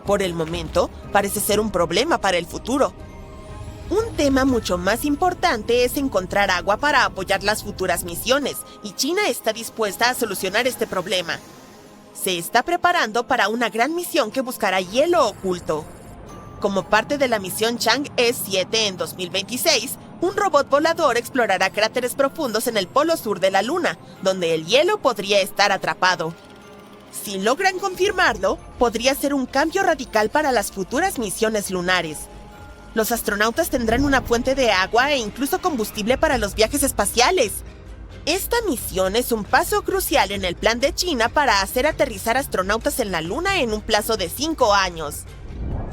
Por el momento, parece ser un problema para el futuro. Un tema mucho más importante es encontrar agua para apoyar las futuras misiones, y China está dispuesta a solucionar este problema. Se está preparando para una gran misión que buscará hielo oculto. Como parte de la misión Chang'e 7 en 2026, un robot volador explorará cráteres profundos en el polo sur de la Luna, donde el hielo podría estar atrapado. Si logran confirmarlo, podría ser un cambio radical para las futuras misiones lunares. Los astronautas tendrán una fuente de agua e incluso combustible para los viajes espaciales. Esta misión es un paso crucial en el plan de China para hacer aterrizar astronautas en la Luna en un plazo de 5 años.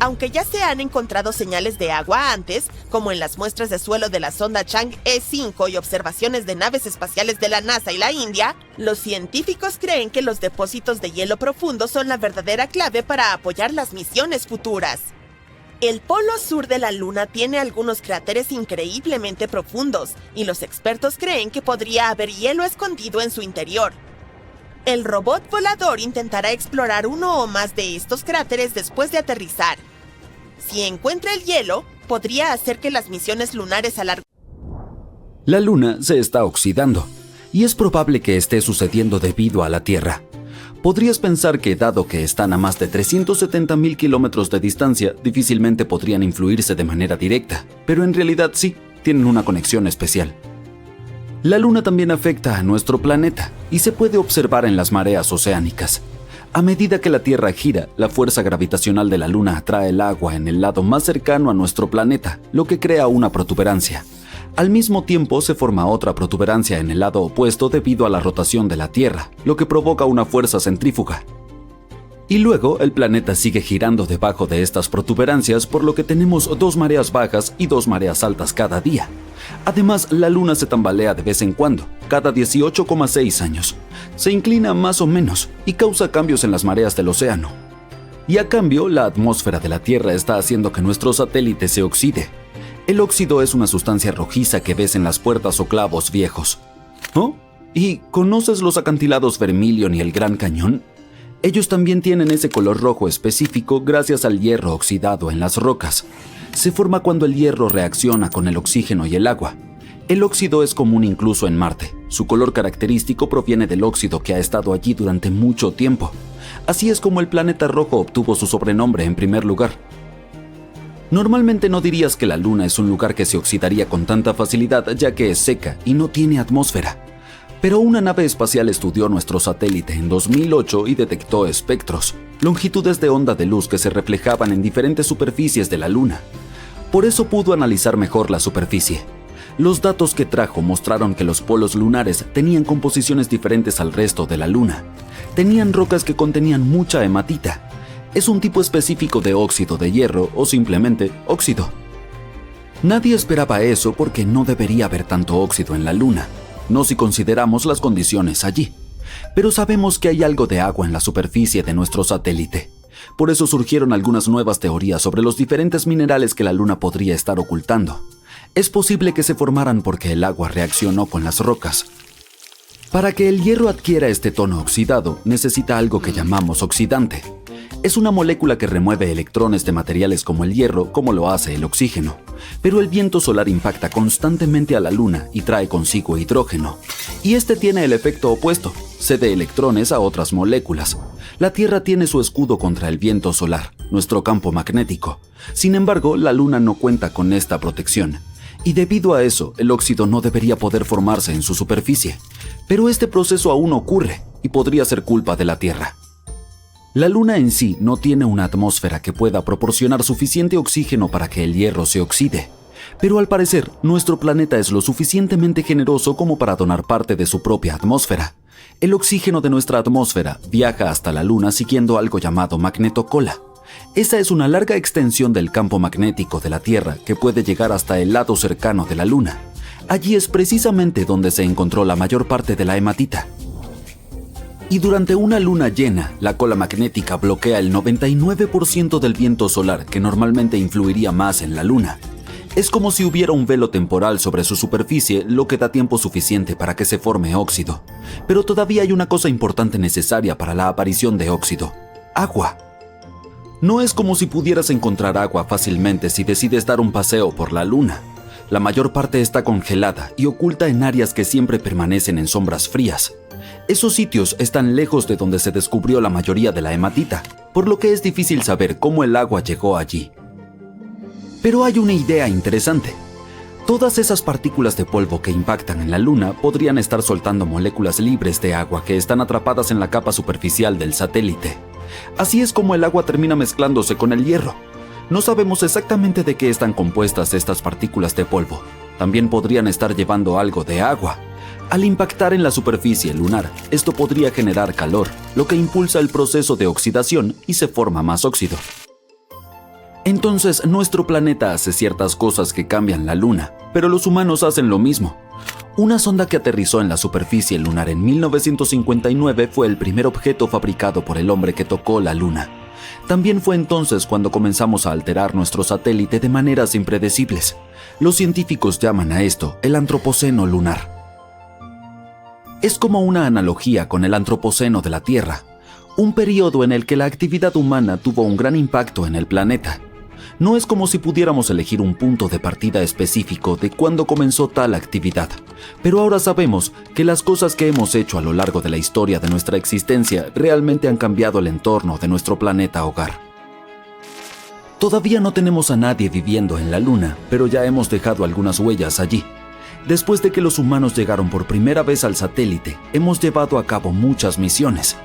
Aunque ya se han encontrado señales de agua antes, como en las muestras de suelo de la sonda Chang'e 5 y observaciones de naves espaciales de la NASA y la India, los científicos creen que los depósitos de hielo profundo son la verdadera clave para apoyar las misiones futuras. El polo sur de la Luna tiene algunos cráteres increíblemente profundos, y los expertos creen que podría haber hielo escondido en su interior. El robot volador intentará explorar uno o más de estos cráteres después de aterrizar. Si encuentra el hielo, podría hacer que las misiones lunares a largo... La Luna se está oxidando, y es probable que esté sucediendo debido a la Tierra. Podrías pensar que, dado que están a más de 370.000 kilómetros de distancia, difícilmente podrían influirse de manera directa, pero en realidad sí, tienen una conexión especial. La Luna también afecta a nuestro planeta y se puede observar en las mareas oceánicas. A medida que la Tierra gira, la fuerza gravitacional de la Luna atrae el agua en el lado más cercano a nuestro planeta, lo que crea una protuberancia. Al mismo tiempo se forma otra protuberancia en el lado opuesto debido a la rotación de la Tierra, lo que provoca una fuerza centrífuga. Y luego el planeta sigue girando debajo de estas protuberancias, por lo que tenemos 2 mareas bajas y 2 mareas altas cada día. Además, la Luna se tambalea de vez en cuando, cada 18,6 años. Se inclina más o menos y causa cambios en las mareas del océano. Y a cambio, la atmósfera de la Tierra está haciendo que nuestro satélite se oxide. El óxido es una sustancia rojiza que ves en las puertas o clavos viejos. ¿Oh? ¿Y conoces los acantilados Vermilion y el Gran Cañón? Ellos también tienen ese color rojo específico gracias al hierro oxidado en las rocas. Se forma cuando el hierro reacciona con el oxígeno y el agua. El óxido es común incluso en Marte. Su color característico proviene del óxido que ha estado allí durante mucho tiempo. Así es como el planeta rojo obtuvo su sobrenombre en primer lugar. Normalmente no dirías que la Luna es un lugar que se oxidaría con tanta facilidad, ya que es seca y no tiene atmósfera. Pero una nave espacial estudió nuestro satélite en 2008 y detectó espectros, longitudes de onda de luz que se reflejaban en diferentes superficies de la Luna. Por eso pudo analizar mejor la superficie. Los datos que trajo mostraron que los polos lunares tenían composiciones diferentes al resto de la Luna. Tenían rocas que contenían mucha hematita. Es un tipo específico de óxido de hierro o simplemente óxido. Nadie esperaba eso porque no debería haber tanto óxido en la Luna, no si consideramos las condiciones allí. Pero sabemos que hay algo de agua en la superficie de nuestro satélite. Por eso surgieron algunas nuevas teorías sobre los diferentes minerales que la Luna podría estar ocultando. Es posible que se formaran porque el agua reaccionó con las rocas. Para que el hierro adquiera este tono oxidado, necesita algo que llamamos oxidante. Es una molécula que remueve electrones de materiales como el hierro, como lo hace el oxígeno. Pero el viento solar impacta constantemente a la Luna y trae consigo hidrógeno. Y este tiene el efecto opuesto, cede electrones a otras moléculas. La Tierra tiene su escudo contra el viento solar, nuestro campo magnético. Sin embargo, la Luna no cuenta con esta protección. Y debido a eso, el óxido no debería poder formarse en su superficie. Pero este proceso aún ocurre y podría ser culpa de la Tierra. La Luna en sí no tiene una atmósfera que pueda proporcionar suficiente oxígeno para que el hierro se oxide. Pero al parecer, nuestro planeta es lo suficientemente generoso como para donar parte de su propia atmósfera. El oxígeno de nuestra atmósfera viaja hasta la Luna siguiendo algo llamado magnetocola. Esa es una larga extensión del campo magnético de la Tierra que puede llegar hasta el lado cercano de la Luna. Allí es precisamente donde se encontró la mayor parte de la hematita. Y durante una luna llena, la cola magnética bloquea el 99% del viento solar que normalmente influiría más en la Luna. Es como si hubiera un velo temporal sobre su superficie, lo que da tiempo suficiente para que se forme óxido. Pero todavía hay una cosa importante necesaria para la aparición de óxido: agua. No es como si pudieras encontrar agua fácilmente si decides dar un paseo por la Luna. La mayor parte está congelada y oculta en áreas que siempre permanecen en sombras frías. Esos sitios están lejos de donde se descubrió la mayoría de la hematita, por lo que es difícil saber cómo el agua llegó allí. Pero hay una idea interesante. Todas esas partículas de polvo que impactan en la Luna podrían estar soltando moléculas libres de agua que están atrapadas en la capa superficial del satélite. Así es como el agua termina mezclándose con el hierro. No sabemos exactamente de qué están compuestas estas partículas de polvo. También podrían estar llevando algo de agua. Al impactar en la superficie lunar, esto podría generar calor, lo que impulsa el proceso de oxidación y se forma más óxido. Entonces, nuestro planeta hace ciertas cosas que cambian la Luna, pero los humanos hacen lo mismo. Una sonda que aterrizó en la superficie lunar en 1959 fue el primer objeto fabricado por el hombre que tocó la Luna. También fue entonces cuando comenzamos a alterar nuestro satélite de maneras impredecibles. Los científicos llaman a esto el antropoceno lunar. Es como una analogía con el antropoceno de la Tierra, un periodo en el que la actividad humana tuvo un gran impacto en el planeta. No es como si pudiéramos elegir un punto de partida específico de cuándo comenzó tal actividad, pero ahora sabemos que las cosas que hemos hecho a lo largo de la historia de nuestra existencia realmente han cambiado el entorno de nuestro planeta hogar. Todavía no tenemos a nadie viviendo en la Luna, pero ya hemos dejado algunas huellas allí. Después de que los humanos llegaron por primera vez al satélite, hemos llevado a cabo muchas misiones.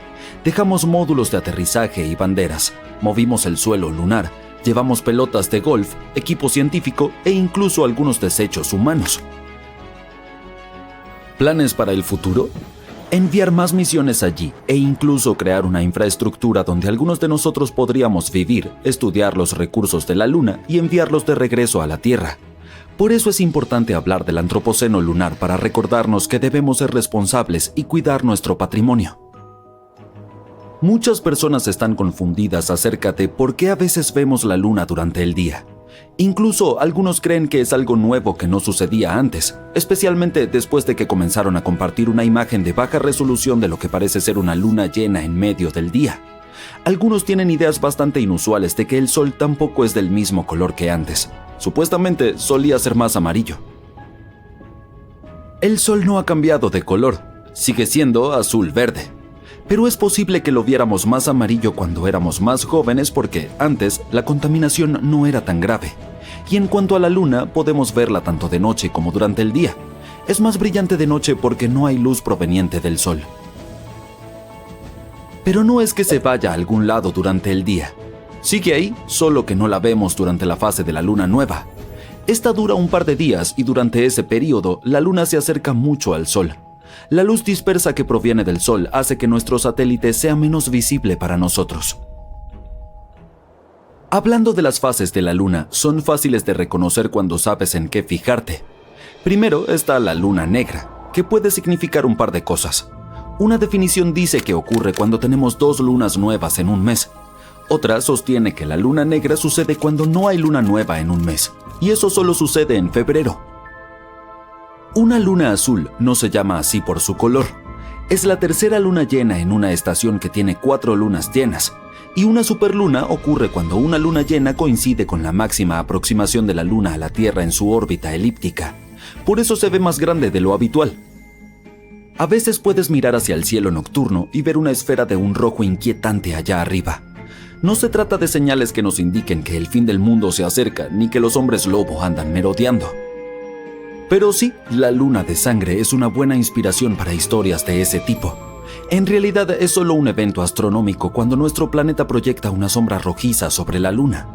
Dejamos módulos de aterrizaje y banderas, movimos el suelo lunar, llevamos pelotas de golf, equipo científico e incluso algunos desechos humanos. ¿Planes para el futuro? Enviar más misiones allí e incluso crear una infraestructura donde algunos de nosotros podríamos vivir, estudiar los recursos de la Luna y enviarlos de regreso a la Tierra. Por eso es importante hablar del antropoceno lunar para recordarnos que debemos ser responsables y cuidar nuestro patrimonio. Muchas personas están confundidas acerca de por qué a veces vemos la Luna durante el día. Incluso algunos creen que es algo nuevo que no sucedía antes, especialmente después de que comenzaron a compartir una imagen de baja resolución de lo que parece ser una luna llena en medio del día. Algunos tienen ideas bastante inusuales de que el Sol tampoco es del mismo color que antes. Supuestamente solía ser más amarillo. El Sol no ha cambiado de color, sigue siendo azul-verde. Pero es posible que lo viéramos más amarillo cuando éramos más jóvenes porque antes la contaminación no era tan grave. Y en cuanto a la luna, podemos verla tanto de noche como durante el día. Es más brillante de noche porque no hay luz proveniente del Sol. Pero no es que se vaya a algún lado durante el día. Sigue ahí, solo que no la vemos durante la fase de la luna nueva. Esta dura un par de días y durante ese periodo la luna se acerca mucho al Sol. La luz dispersa que proviene del Sol hace que nuestro satélite sea menos visible para nosotros. Hablando de las fases de la luna, son fáciles de reconocer cuando sabes en qué fijarte. Primero está la luna negra, que puede significar un par de cosas. Una definición dice que ocurre cuando tenemos 2 lunas nuevas en un mes. Otra sostiene que la luna negra sucede cuando no hay luna nueva en un mes, y eso solo sucede en febrero. Una luna azul no se llama así por su color. Es la tercera luna llena en una estación que tiene 4 lunas llenas, y una superluna ocurre cuando una luna llena coincide con la máxima aproximación de la luna a la Tierra en su órbita elíptica. Por eso se ve más grande de lo habitual. A veces puedes mirar hacia el cielo nocturno y ver una esfera de un rojo inquietante allá arriba. No se trata de señales que nos indiquen que el fin del mundo se acerca, ni que los hombres lobo andan merodeando. Pero sí, la luna de sangre es una buena inspiración para historias de ese tipo. En realidad es solo un evento astronómico cuando nuestro planeta proyecta una sombra rojiza sobre la luna.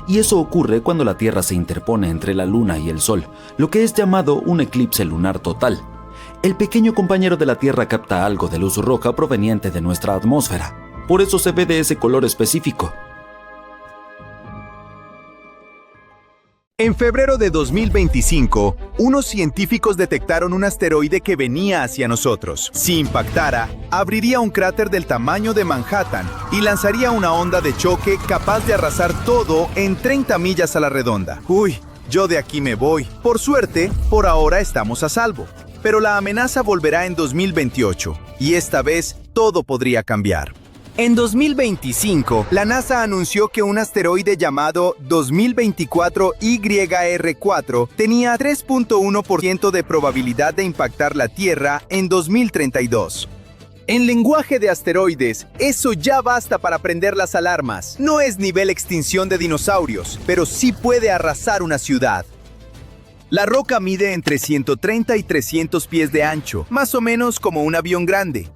Y eso ocurre cuando la Tierra se interpone entre la luna y el Sol, lo que es llamado un eclipse lunar total. El pequeño compañero de la Tierra capta algo de luz roja proveniente de nuestra atmósfera. Por eso se ve de ese color específico. En febrero de 2025, unos científicos detectaron un asteroide que venía hacia nosotros. Si impactara, abriría un cráter del tamaño de Manhattan y lanzaría una onda de choque capaz de arrasar todo en 30 millas a la redonda. Uy, yo de aquí me voy. Por suerte, por ahora estamos a salvo. Pero la amenaza volverá en 2028, y esta vez todo podría cambiar. En 2025, la NASA anunció que un asteroide llamado 2024 YR4 tenía 3.1% de probabilidad de impactar la Tierra en 2032. En lenguaje de asteroides, eso ya basta para prender las alarmas. No es nivel extinción de dinosaurios, pero sí puede arrasar una ciudad. La roca mide entre 130 y 300 pies de ancho, más o menos como un avión grande.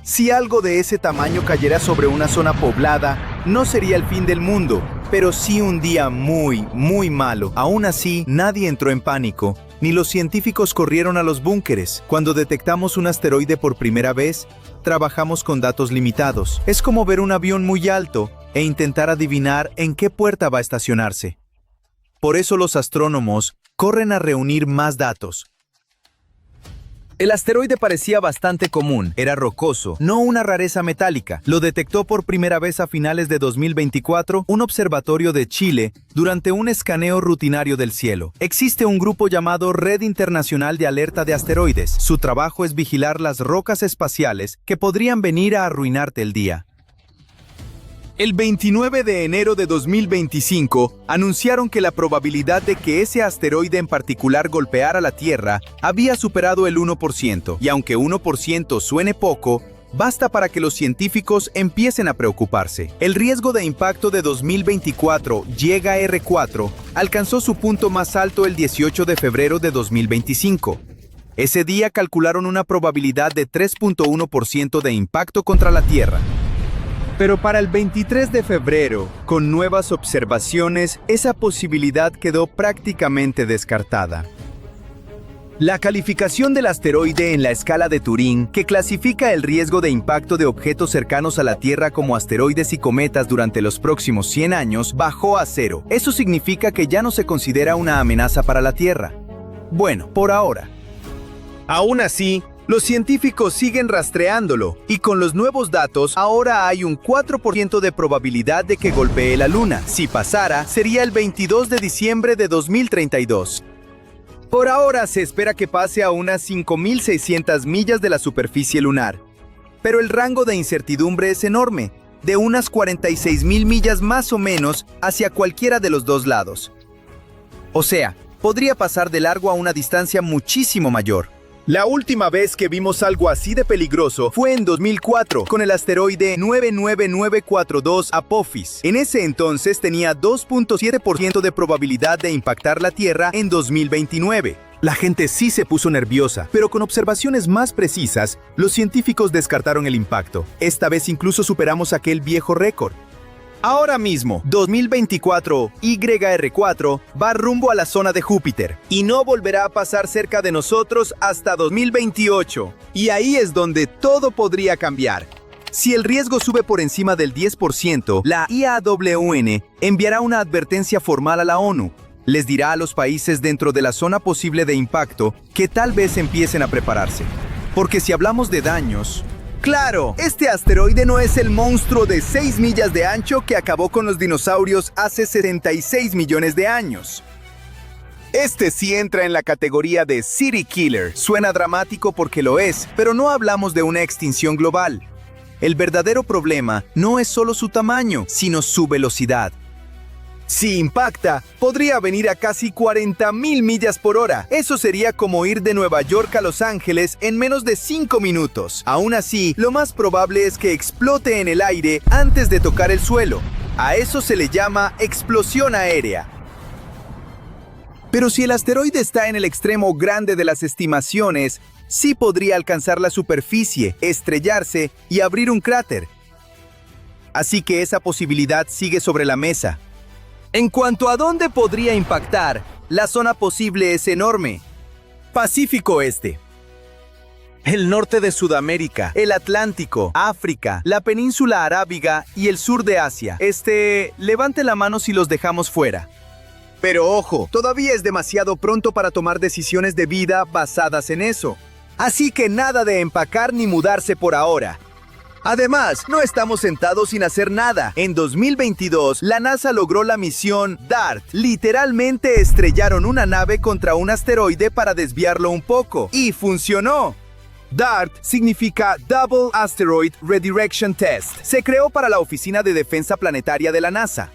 Si algo de ese tamaño cayera sobre una zona poblada, no sería el fin del mundo, pero sí un día muy, muy malo. Aún así, nadie entró en pánico, ni los científicos corrieron a los búnkeres. Cuando detectamos un asteroide por primera vez, trabajamos con datos limitados. Es como ver un avión muy alto e intentar adivinar en qué puerta va a estacionarse. Por eso los astrónomos corren a reunir más datos. El asteroide parecía bastante común, era rocoso, no una rareza metálica. Lo detectó por primera vez a finales de 2024 un observatorio de Chile durante un escaneo rutinario del cielo. Existe un grupo llamado Red Internacional de Alerta de Asteroides. Su trabajo es vigilar las rocas espaciales que podrían venir a arruinarte el día. El 29 de enero de 2025, anunciaron que la probabilidad de que ese asteroide en particular golpeara la Tierra había superado el 1%. Y aunque 1% suene poco, basta para que los científicos empiecen a preocuparse. El riesgo de impacto de 2024 YR4 alcanzó su punto más alto el 18 de febrero de 2025. Ese día calcularon una probabilidad de 3.1% de impacto contra la Tierra. Pero para el 23 de febrero, con nuevas observaciones, esa posibilidad quedó prácticamente descartada. La calificación del asteroide en la escala de Turing, que clasifica el riesgo de impacto de objetos cercanos a la Tierra como asteroides y cometas durante los próximos 100 años, bajó a 0. Eso significa que ya no se considera una amenaza para la Tierra. Bueno, por ahora. Aún así, Los científicos siguen rastreándolo, y con los nuevos datos, ahora hay un 4% de probabilidad de que golpee la Luna. Si pasara, sería el 22 de diciembre de 2032. Por ahora se espera que pase a unas 5.600 millas de la superficie lunar. Pero el rango de incertidumbre es enorme, de unas 46.000 millas más o menos hacia cualquiera de los dos lados. O sea, podría pasar de largo a una distancia muchísimo mayor. La última vez que vimos algo así de peligroso fue en 2004, con el asteroide 99942 Apophis. En ese entonces tenía 2.7% de probabilidad de impactar la Tierra en 2029. La gente sí se puso nerviosa, pero con observaciones más precisas, los científicos descartaron el impacto. Esta vez incluso superamos aquel viejo récord. Ahora mismo, 2024 YR4 va rumbo a la zona de Júpiter y no volverá a pasar cerca de nosotros hasta 2028. Y ahí es donde todo podría cambiar. Si el riesgo sube por encima del 10%, la IAWN enviará una advertencia formal a la ONU. Les dirá a los países dentro de la zona posible de impacto que tal vez empiecen a prepararse. Porque si hablamos de daños... ¡Claro! Este asteroide no es el monstruo de 6 millas de ancho que acabó con los dinosaurios hace 76 millones de años. Este sí entra en la categoría de City Killer. Suena dramático porque lo es, pero no hablamos de una extinción global. El verdadero problema no es solo su tamaño, sino su velocidad. Si impacta, podría venir a casi 40.000 millas por hora. Eso sería como ir de Nueva York a Los Ángeles en menos de 5 minutos. Aún así, lo más probable es que explote en el aire antes de tocar el suelo. A eso se le llama explosión aérea. Pero si el asteroide está en el extremo grande de las estimaciones, sí podría alcanzar la superficie, estrellarse y abrir un cráter. Así que esa posibilidad sigue sobre la mesa. En cuanto a dónde podría impactar, la zona posible es enorme. Pacífico Este, el norte de Sudamérica, el Atlántico, África, la península arábiga y el sur de Asia. Levante la mano si los dejamos fuera. Pero ojo, todavía es demasiado pronto para tomar decisiones de vida basadas en eso. Así que nada de empacar ni mudarse por ahora. Además, no estamos sentados sin hacer nada. En 2022, la NASA logró la misión DART. Literalmente estrellaron una nave contra un asteroide para desviarlo un poco. ¡Y funcionó! DART significa Double Asteroid Redirection Test. Se creó para la Oficina de Defensa Planetaria de la NASA.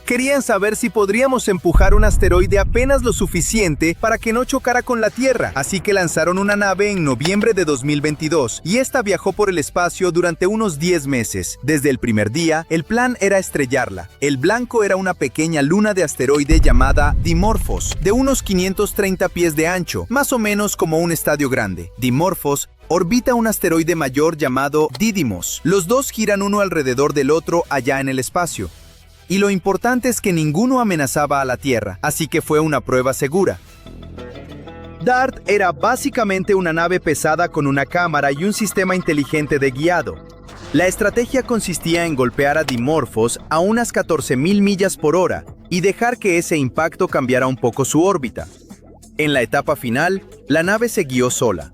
Querían saber si podríamos empujar un asteroide apenas lo suficiente para que no chocara con la Tierra, así que lanzaron una nave en noviembre de 2022, y esta viajó por el espacio durante unos 10 meses. Desde el primer día, el plan era estrellarla. El blanco era una pequeña luna de asteroide llamada Dimorphos, de unos 530 pies de ancho, más o menos como un estadio grande. Dimorphos orbita un asteroide mayor llamado Didymos. Los dos giran uno alrededor del otro allá en el espacio. Y lo importante es que ninguno amenazaba a la Tierra, así que fue una prueba segura. DART era básicamente una nave pesada con una cámara y un sistema inteligente de guiado. La estrategia consistía en golpear a Dimorphos a unas 14.000 millas por hora y dejar que ese impacto cambiara un poco su órbita. En la etapa final, la nave se guió sola.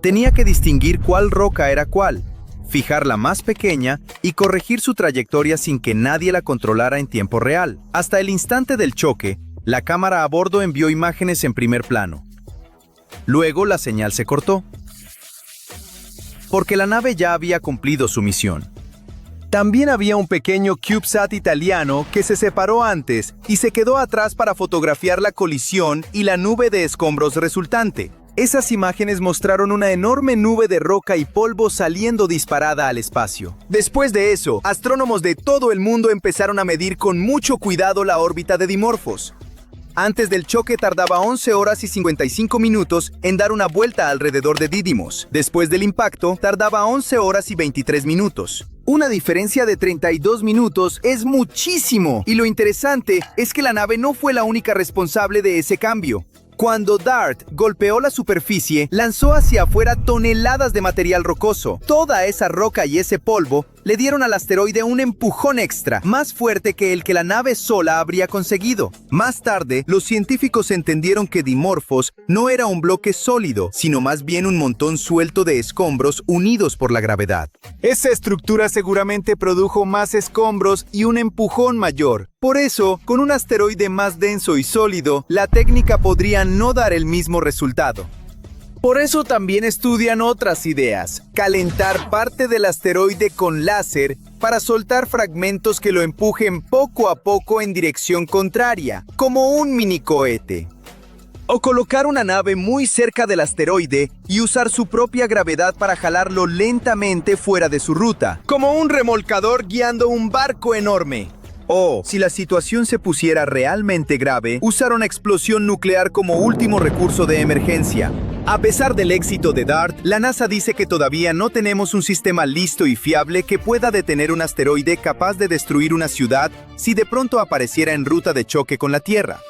Tenía que distinguir cuál roca era cuál, fijar la más pequeña y corregir su trayectoria sin que nadie la controlara en tiempo real. Hasta el instante del choque, la cámara a bordo envió imágenes en primer plano. Luego la señal se cortó, porque la nave ya había cumplido su misión. También había un pequeño CubeSat italiano que se separó antes y se quedó atrás para fotografiar la colisión y la nube de escombros resultante. Esas imágenes mostraron una enorme nube de roca y polvo saliendo disparada al espacio. Después de eso, astrónomos de todo el mundo empezaron a medir con mucho cuidado la órbita de Dimorphos. Antes del choque tardaba 11 horas y 55 minutos en dar una vuelta alrededor de Didymos. Después del impacto, tardaba 11 horas y 23 minutos. Una diferencia de 32 minutos es muchísimo. Y lo interesante es que la nave no fue la única responsable de ese cambio. Cuando DART golpeó la superficie, lanzó hacia afuera toneladas de material rocoso. Toda esa roca y ese polvo le dieron al asteroide un empujón extra, más fuerte que el que la nave sola habría conseguido. Más tarde, los científicos entendieron que Dimorphos no era un bloque sólido, sino más bien un montón suelto de escombros unidos por la gravedad. Esa estructura seguramente produjo más escombros y un empujón mayor. Por eso, con un asteroide más denso y sólido, la técnica podría no dar el mismo resultado. Por eso también estudian otras ideas. Calentar parte del asteroide con láser para soltar fragmentos que lo empujen poco a poco en dirección contraria, como un minicohete. O colocar una nave muy cerca del asteroide y usar su propia gravedad para jalarlo lentamente fuera de su ruta, como un remolcador guiando un barco enorme. O, si la situación se pusiera realmente grave, usar una explosión nuclear como último recurso de emergencia. A pesar del éxito de DART, la NASA dice que todavía no tenemos un sistema listo y fiable que pueda detener un asteroide capaz de destruir una ciudad si de pronto apareciera en ruta de choque con la Tierra.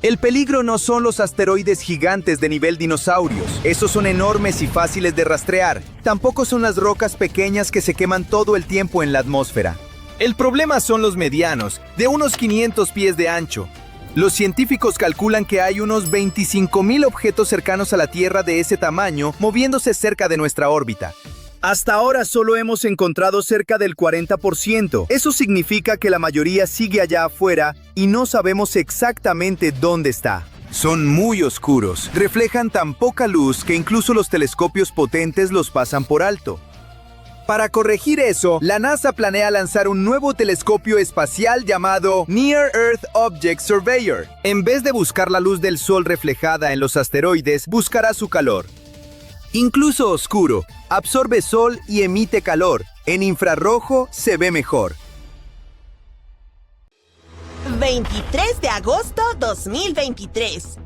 El peligro no son los asteroides gigantes de nivel dinosaurios. Esos son enormes y fáciles de rastrear. Tampoco son las rocas pequeñas que se queman todo el tiempo en la atmósfera. El problema son los medianos, de unos 500 pies de ancho. Los científicos calculan que hay unos 25.000 objetos cercanos a la Tierra de ese tamaño moviéndose cerca de nuestra órbita. Hasta ahora solo hemos encontrado cerca del 40%. Eso significa que la mayoría sigue allá afuera y no sabemos exactamente dónde está. Son muy oscuros, reflejan tan poca luz que incluso los telescopios potentes los pasan por alto. Para corregir eso, la NASA planea lanzar un nuevo telescopio espacial llamado Near Earth Object Surveyor. En vez de buscar la luz del Sol reflejada en los asteroides, buscará su calor. Incluso oscuro, absorbe sol y emite calor. En infrarrojo se ve mejor. 23 de agosto 2023.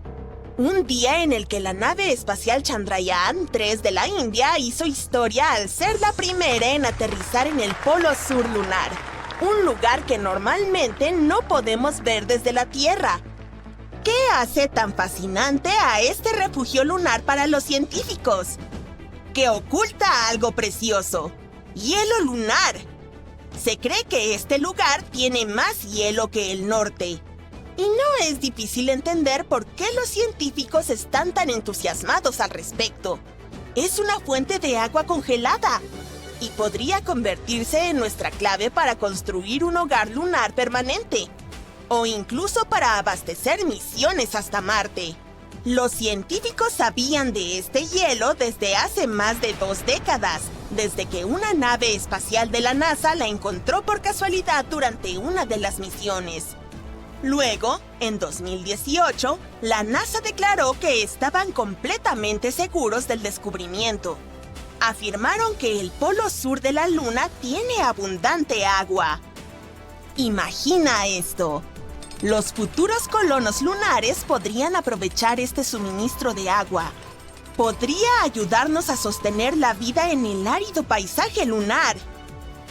Un día en el que la nave espacial Chandrayaan-3 de la India hizo historia al ser la primera en aterrizar en el polo sur lunar, un lugar que normalmente no podemos ver desde la Tierra. ¿Qué hace tan fascinante a este refugio lunar para los científicos? Que oculta algo precioso: hielo lunar. Se cree que este lugar tiene más hielo que el norte. Y no es difícil entender por qué los científicos están tan entusiasmados al respecto. Es una fuente de agua congelada y podría convertirse en nuestra clave para construir un hogar lunar permanente, o incluso para abastecer misiones hasta Marte. Los científicos sabían de este hielo desde hace más de 2 décadas, desde que una nave espacial de la NASA la encontró por casualidad durante una de las misiones. Luego, en 2018, la NASA declaró que estaban completamente seguros del descubrimiento. Afirmaron que el polo sur de la Luna tiene abundante agua. Imagina esto. Los futuros colonos lunares podrían aprovechar este suministro de agua. Podría ayudarnos a sostener la vida en el árido paisaje lunar.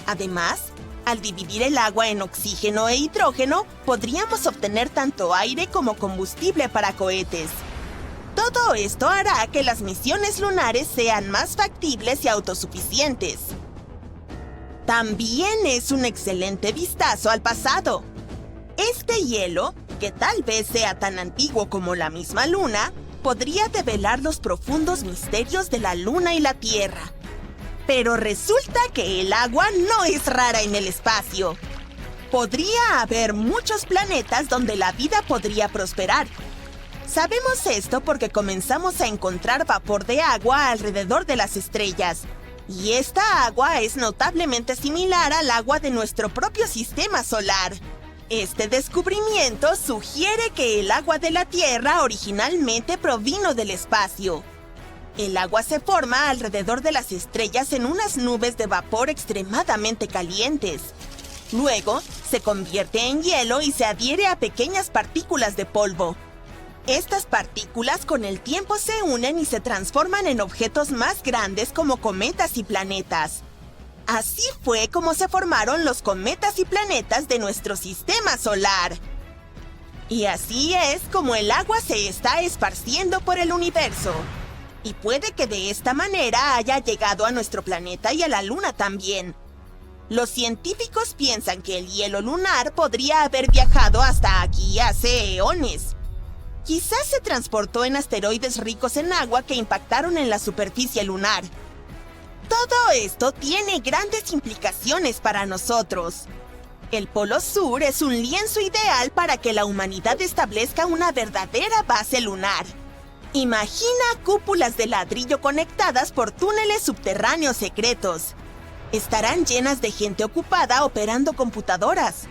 Además, al dividir el agua en oxígeno e hidrógeno, podríamos obtener tanto aire como combustible para cohetes. Todo esto hará que las misiones lunares sean más factibles y autosuficientes. También es un excelente vistazo al pasado. Este hielo, que tal vez sea tan antiguo como la misma Luna, podría develar los profundos misterios de la Luna y la Tierra. Pero resulta que el agua no es rara en el espacio. Podría haber muchos planetas donde la vida podría prosperar. Sabemos esto porque comenzamos a encontrar vapor de agua alrededor de las estrellas. Y esta agua es notablemente similar al agua de nuestro propio sistema solar. Este descubrimiento sugiere que el agua de la Tierra originalmente provino del espacio. El agua se forma alrededor de las estrellas en unas nubes de vapor extremadamente calientes. Luego, se convierte en hielo y se adhiere a pequeñas partículas de polvo. Estas partículas con el tiempo se unen y se transforman en objetos más grandes como cometas y planetas. Así fue como se formaron los cometas y planetas de nuestro sistema solar. Y así es como el agua se está esparciendo por el universo. Y puede que de esta manera haya llegado a nuestro planeta y a la Luna también. Los científicos piensan que el hielo lunar podría haber viajado hasta aquí hace eones. Quizás se transportó en asteroides ricos en agua que impactaron en la superficie lunar. Todo esto tiene grandes implicaciones para nosotros. El Polo Sur es un lienzo ideal para que la humanidad establezca una verdadera base lunar. Imagina cúpulas de ladrillo conectadas por túneles subterráneos secretos. Estarán llenas de gente ocupada operando computadoras.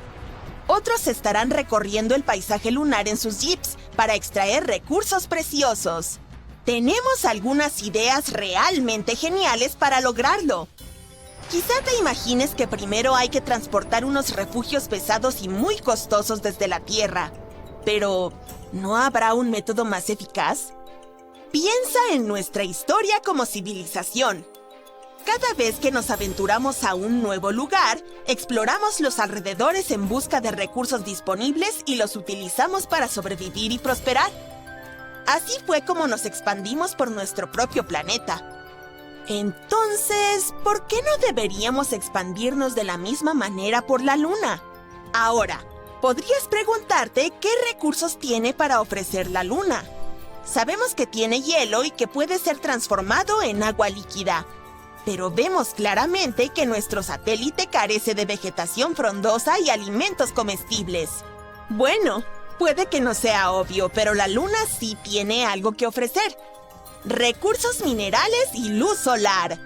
Otros estarán recorriendo el paisaje lunar en sus jeeps para extraer recursos preciosos. Tenemos algunas ideas realmente geniales para lograrlo. Quizá te imagines que primero hay que transportar unos refugios pesados y muy costosos desde la Tierra. Pero, ¿no habrá un método más eficaz? Piensa en nuestra historia como civilización. Cada vez que nos aventuramos a un nuevo lugar, exploramos los alrededores en busca de recursos disponibles y los utilizamos para sobrevivir y prosperar. Así fue como nos expandimos por nuestro propio planeta. Entonces, ¿por qué no deberíamos expandirnos de la misma manera por la Luna? Ahora, podrías preguntarte qué recursos tiene para ofrecer la Luna. Sabemos que tiene hielo y que puede ser transformado en agua líquida. Pero vemos claramente que nuestro satélite carece de vegetación frondosa y alimentos comestibles. Bueno, puede que no sea obvio, pero la Luna sí tiene algo que ofrecer. Recursos minerales y luz solar.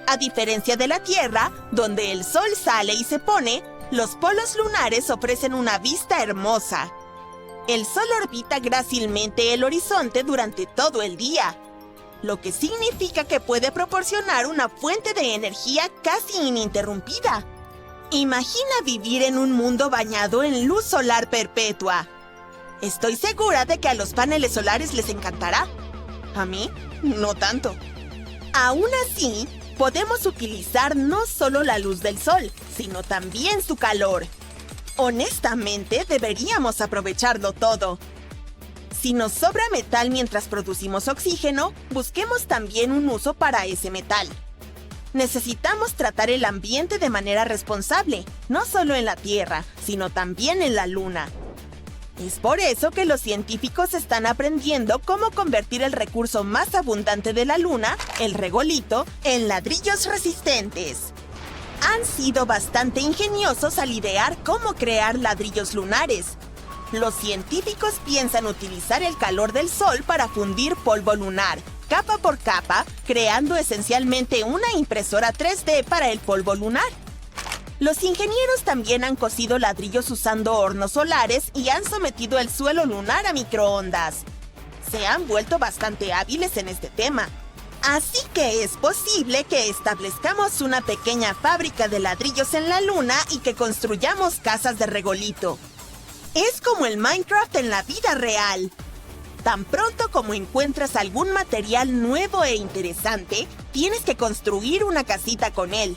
A diferencia de la Tierra, donde el Sol sale y se pone, los polos lunares ofrecen una vista hermosa. El Sol orbita grácilmente el horizonte durante todo el día, lo que significa que puede proporcionar una fuente de energía casi ininterrumpida. Imagina vivir en un mundo bañado en luz solar perpetua. Estoy segura de que a los paneles solares les encantará. A mí, no tanto. Aún así, podemos utilizar no solo la luz del sol, sino también su calor. Honestamente, deberíamos aprovecharlo todo. Si nos sobra metal mientras producimos oxígeno, busquemos también un uso para ese metal. Necesitamos tratar el ambiente de manera responsable, no solo en la Tierra, sino también en la Luna. Es por eso que los científicos están aprendiendo cómo convertir el recurso más abundante de la Luna, el regolito, en ladrillos resistentes. Han sido bastante ingeniosos al idear cómo crear ladrillos lunares. Los científicos piensan utilizar el calor del sol para fundir polvo lunar, capa por capa, creando esencialmente una impresora 3D para el polvo lunar. Los ingenieros también han cocido ladrillos usando hornos solares y han sometido el suelo lunar a microondas. Se han vuelto bastante hábiles en este tema. Así que es posible que establezcamos una pequeña fábrica de ladrillos en la Luna y que construyamos casas de regolito. Es como el Minecraft en la vida real. Tan pronto como encuentras algún material nuevo e interesante, tienes que construir una casita con él.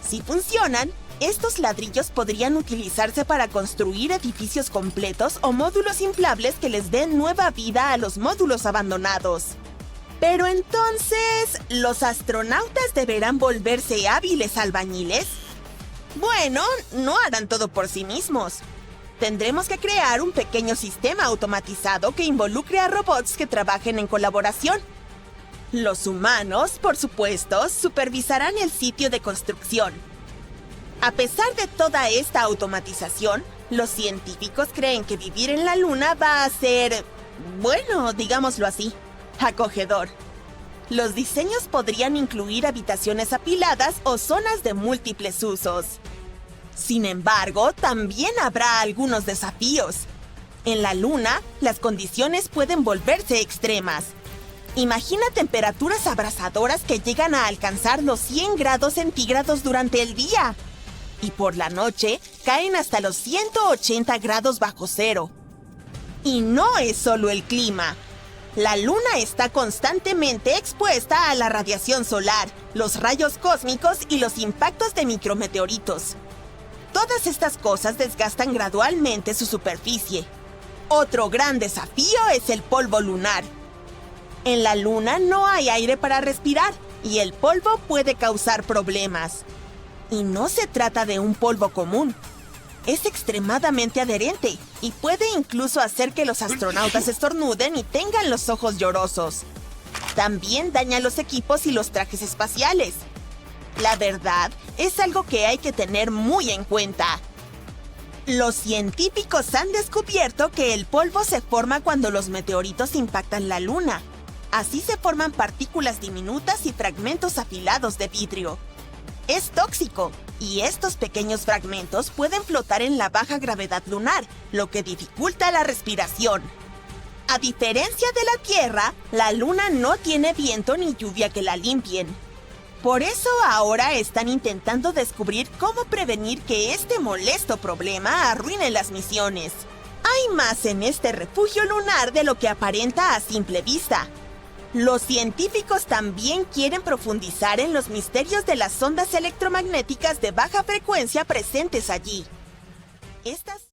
Si funcionan, estos ladrillos podrían utilizarse para construir edificios completos o módulos inflables que les den nueva vida a los módulos abandonados. Pero entonces, ¿los astronautas deberán volverse hábiles albañiles? Bueno, no harán todo por sí mismos. Tendremos que crear un pequeño sistema automatizado que involucre a robots que trabajen en colaboración. Los humanos, por supuesto, supervisarán el sitio de construcción. A pesar de toda esta automatización, los científicos creen que vivir en la Luna va a ser, bueno, digámoslo así, acogedor. Los diseños podrían incluir habitaciones apiladas o zonas de múltiples usos. Sin embargo, también habrá algunos desafíos. En la Luna, las condiciones pueden volverse extremas. Imagina temperaturas abrasadoras que llegan a alcanzar los 100 grados centígrados durante el día. Y por la noche, caen hasta los 180 grados bajo cero. Y no es solo el clima. La Luna está constantemente expuesta a la radiación solar, los rayos cósmicos y los impactos de micrometeoritos. Todas estas cosas desgastan gradualmente su superficie. Otro gran desafío es el polvo lunar. En la Luna no hay aire para respirar y el polvo puede causar problemas. Y no se trata de un polvo común. Es extremadamente adherente y puede incluso hacer que los astronautas estornuden y tengan los ojos llorosos. También daña los equipos y los trajes espaciales. La verdad, es algo que hay que tener muy en cuenta. Los científicos han descubierto que el polvo se forma cuando los meteoritos impactan la Luna. Así se forman partículas diminutas y fragmentos afilados de vidrio. Es tóxico, y estos pequeños fragmentos pueden flotar en la baja gravedad lunar, lo que dificulta la respiración. A diferencia de la Tierra, la Luna no tiene viento ni lluvia que la limpien. Por eso ahora están intentando descubrir cómo prevenir que este molesto problema arruine las misiones. Hay más en este refugio lunar de lo que aparenta a simple vista. Los científicos también quieren profundizar en los misterios de las ondas electromagnéticas de baja frecuencia presentes allí. Estas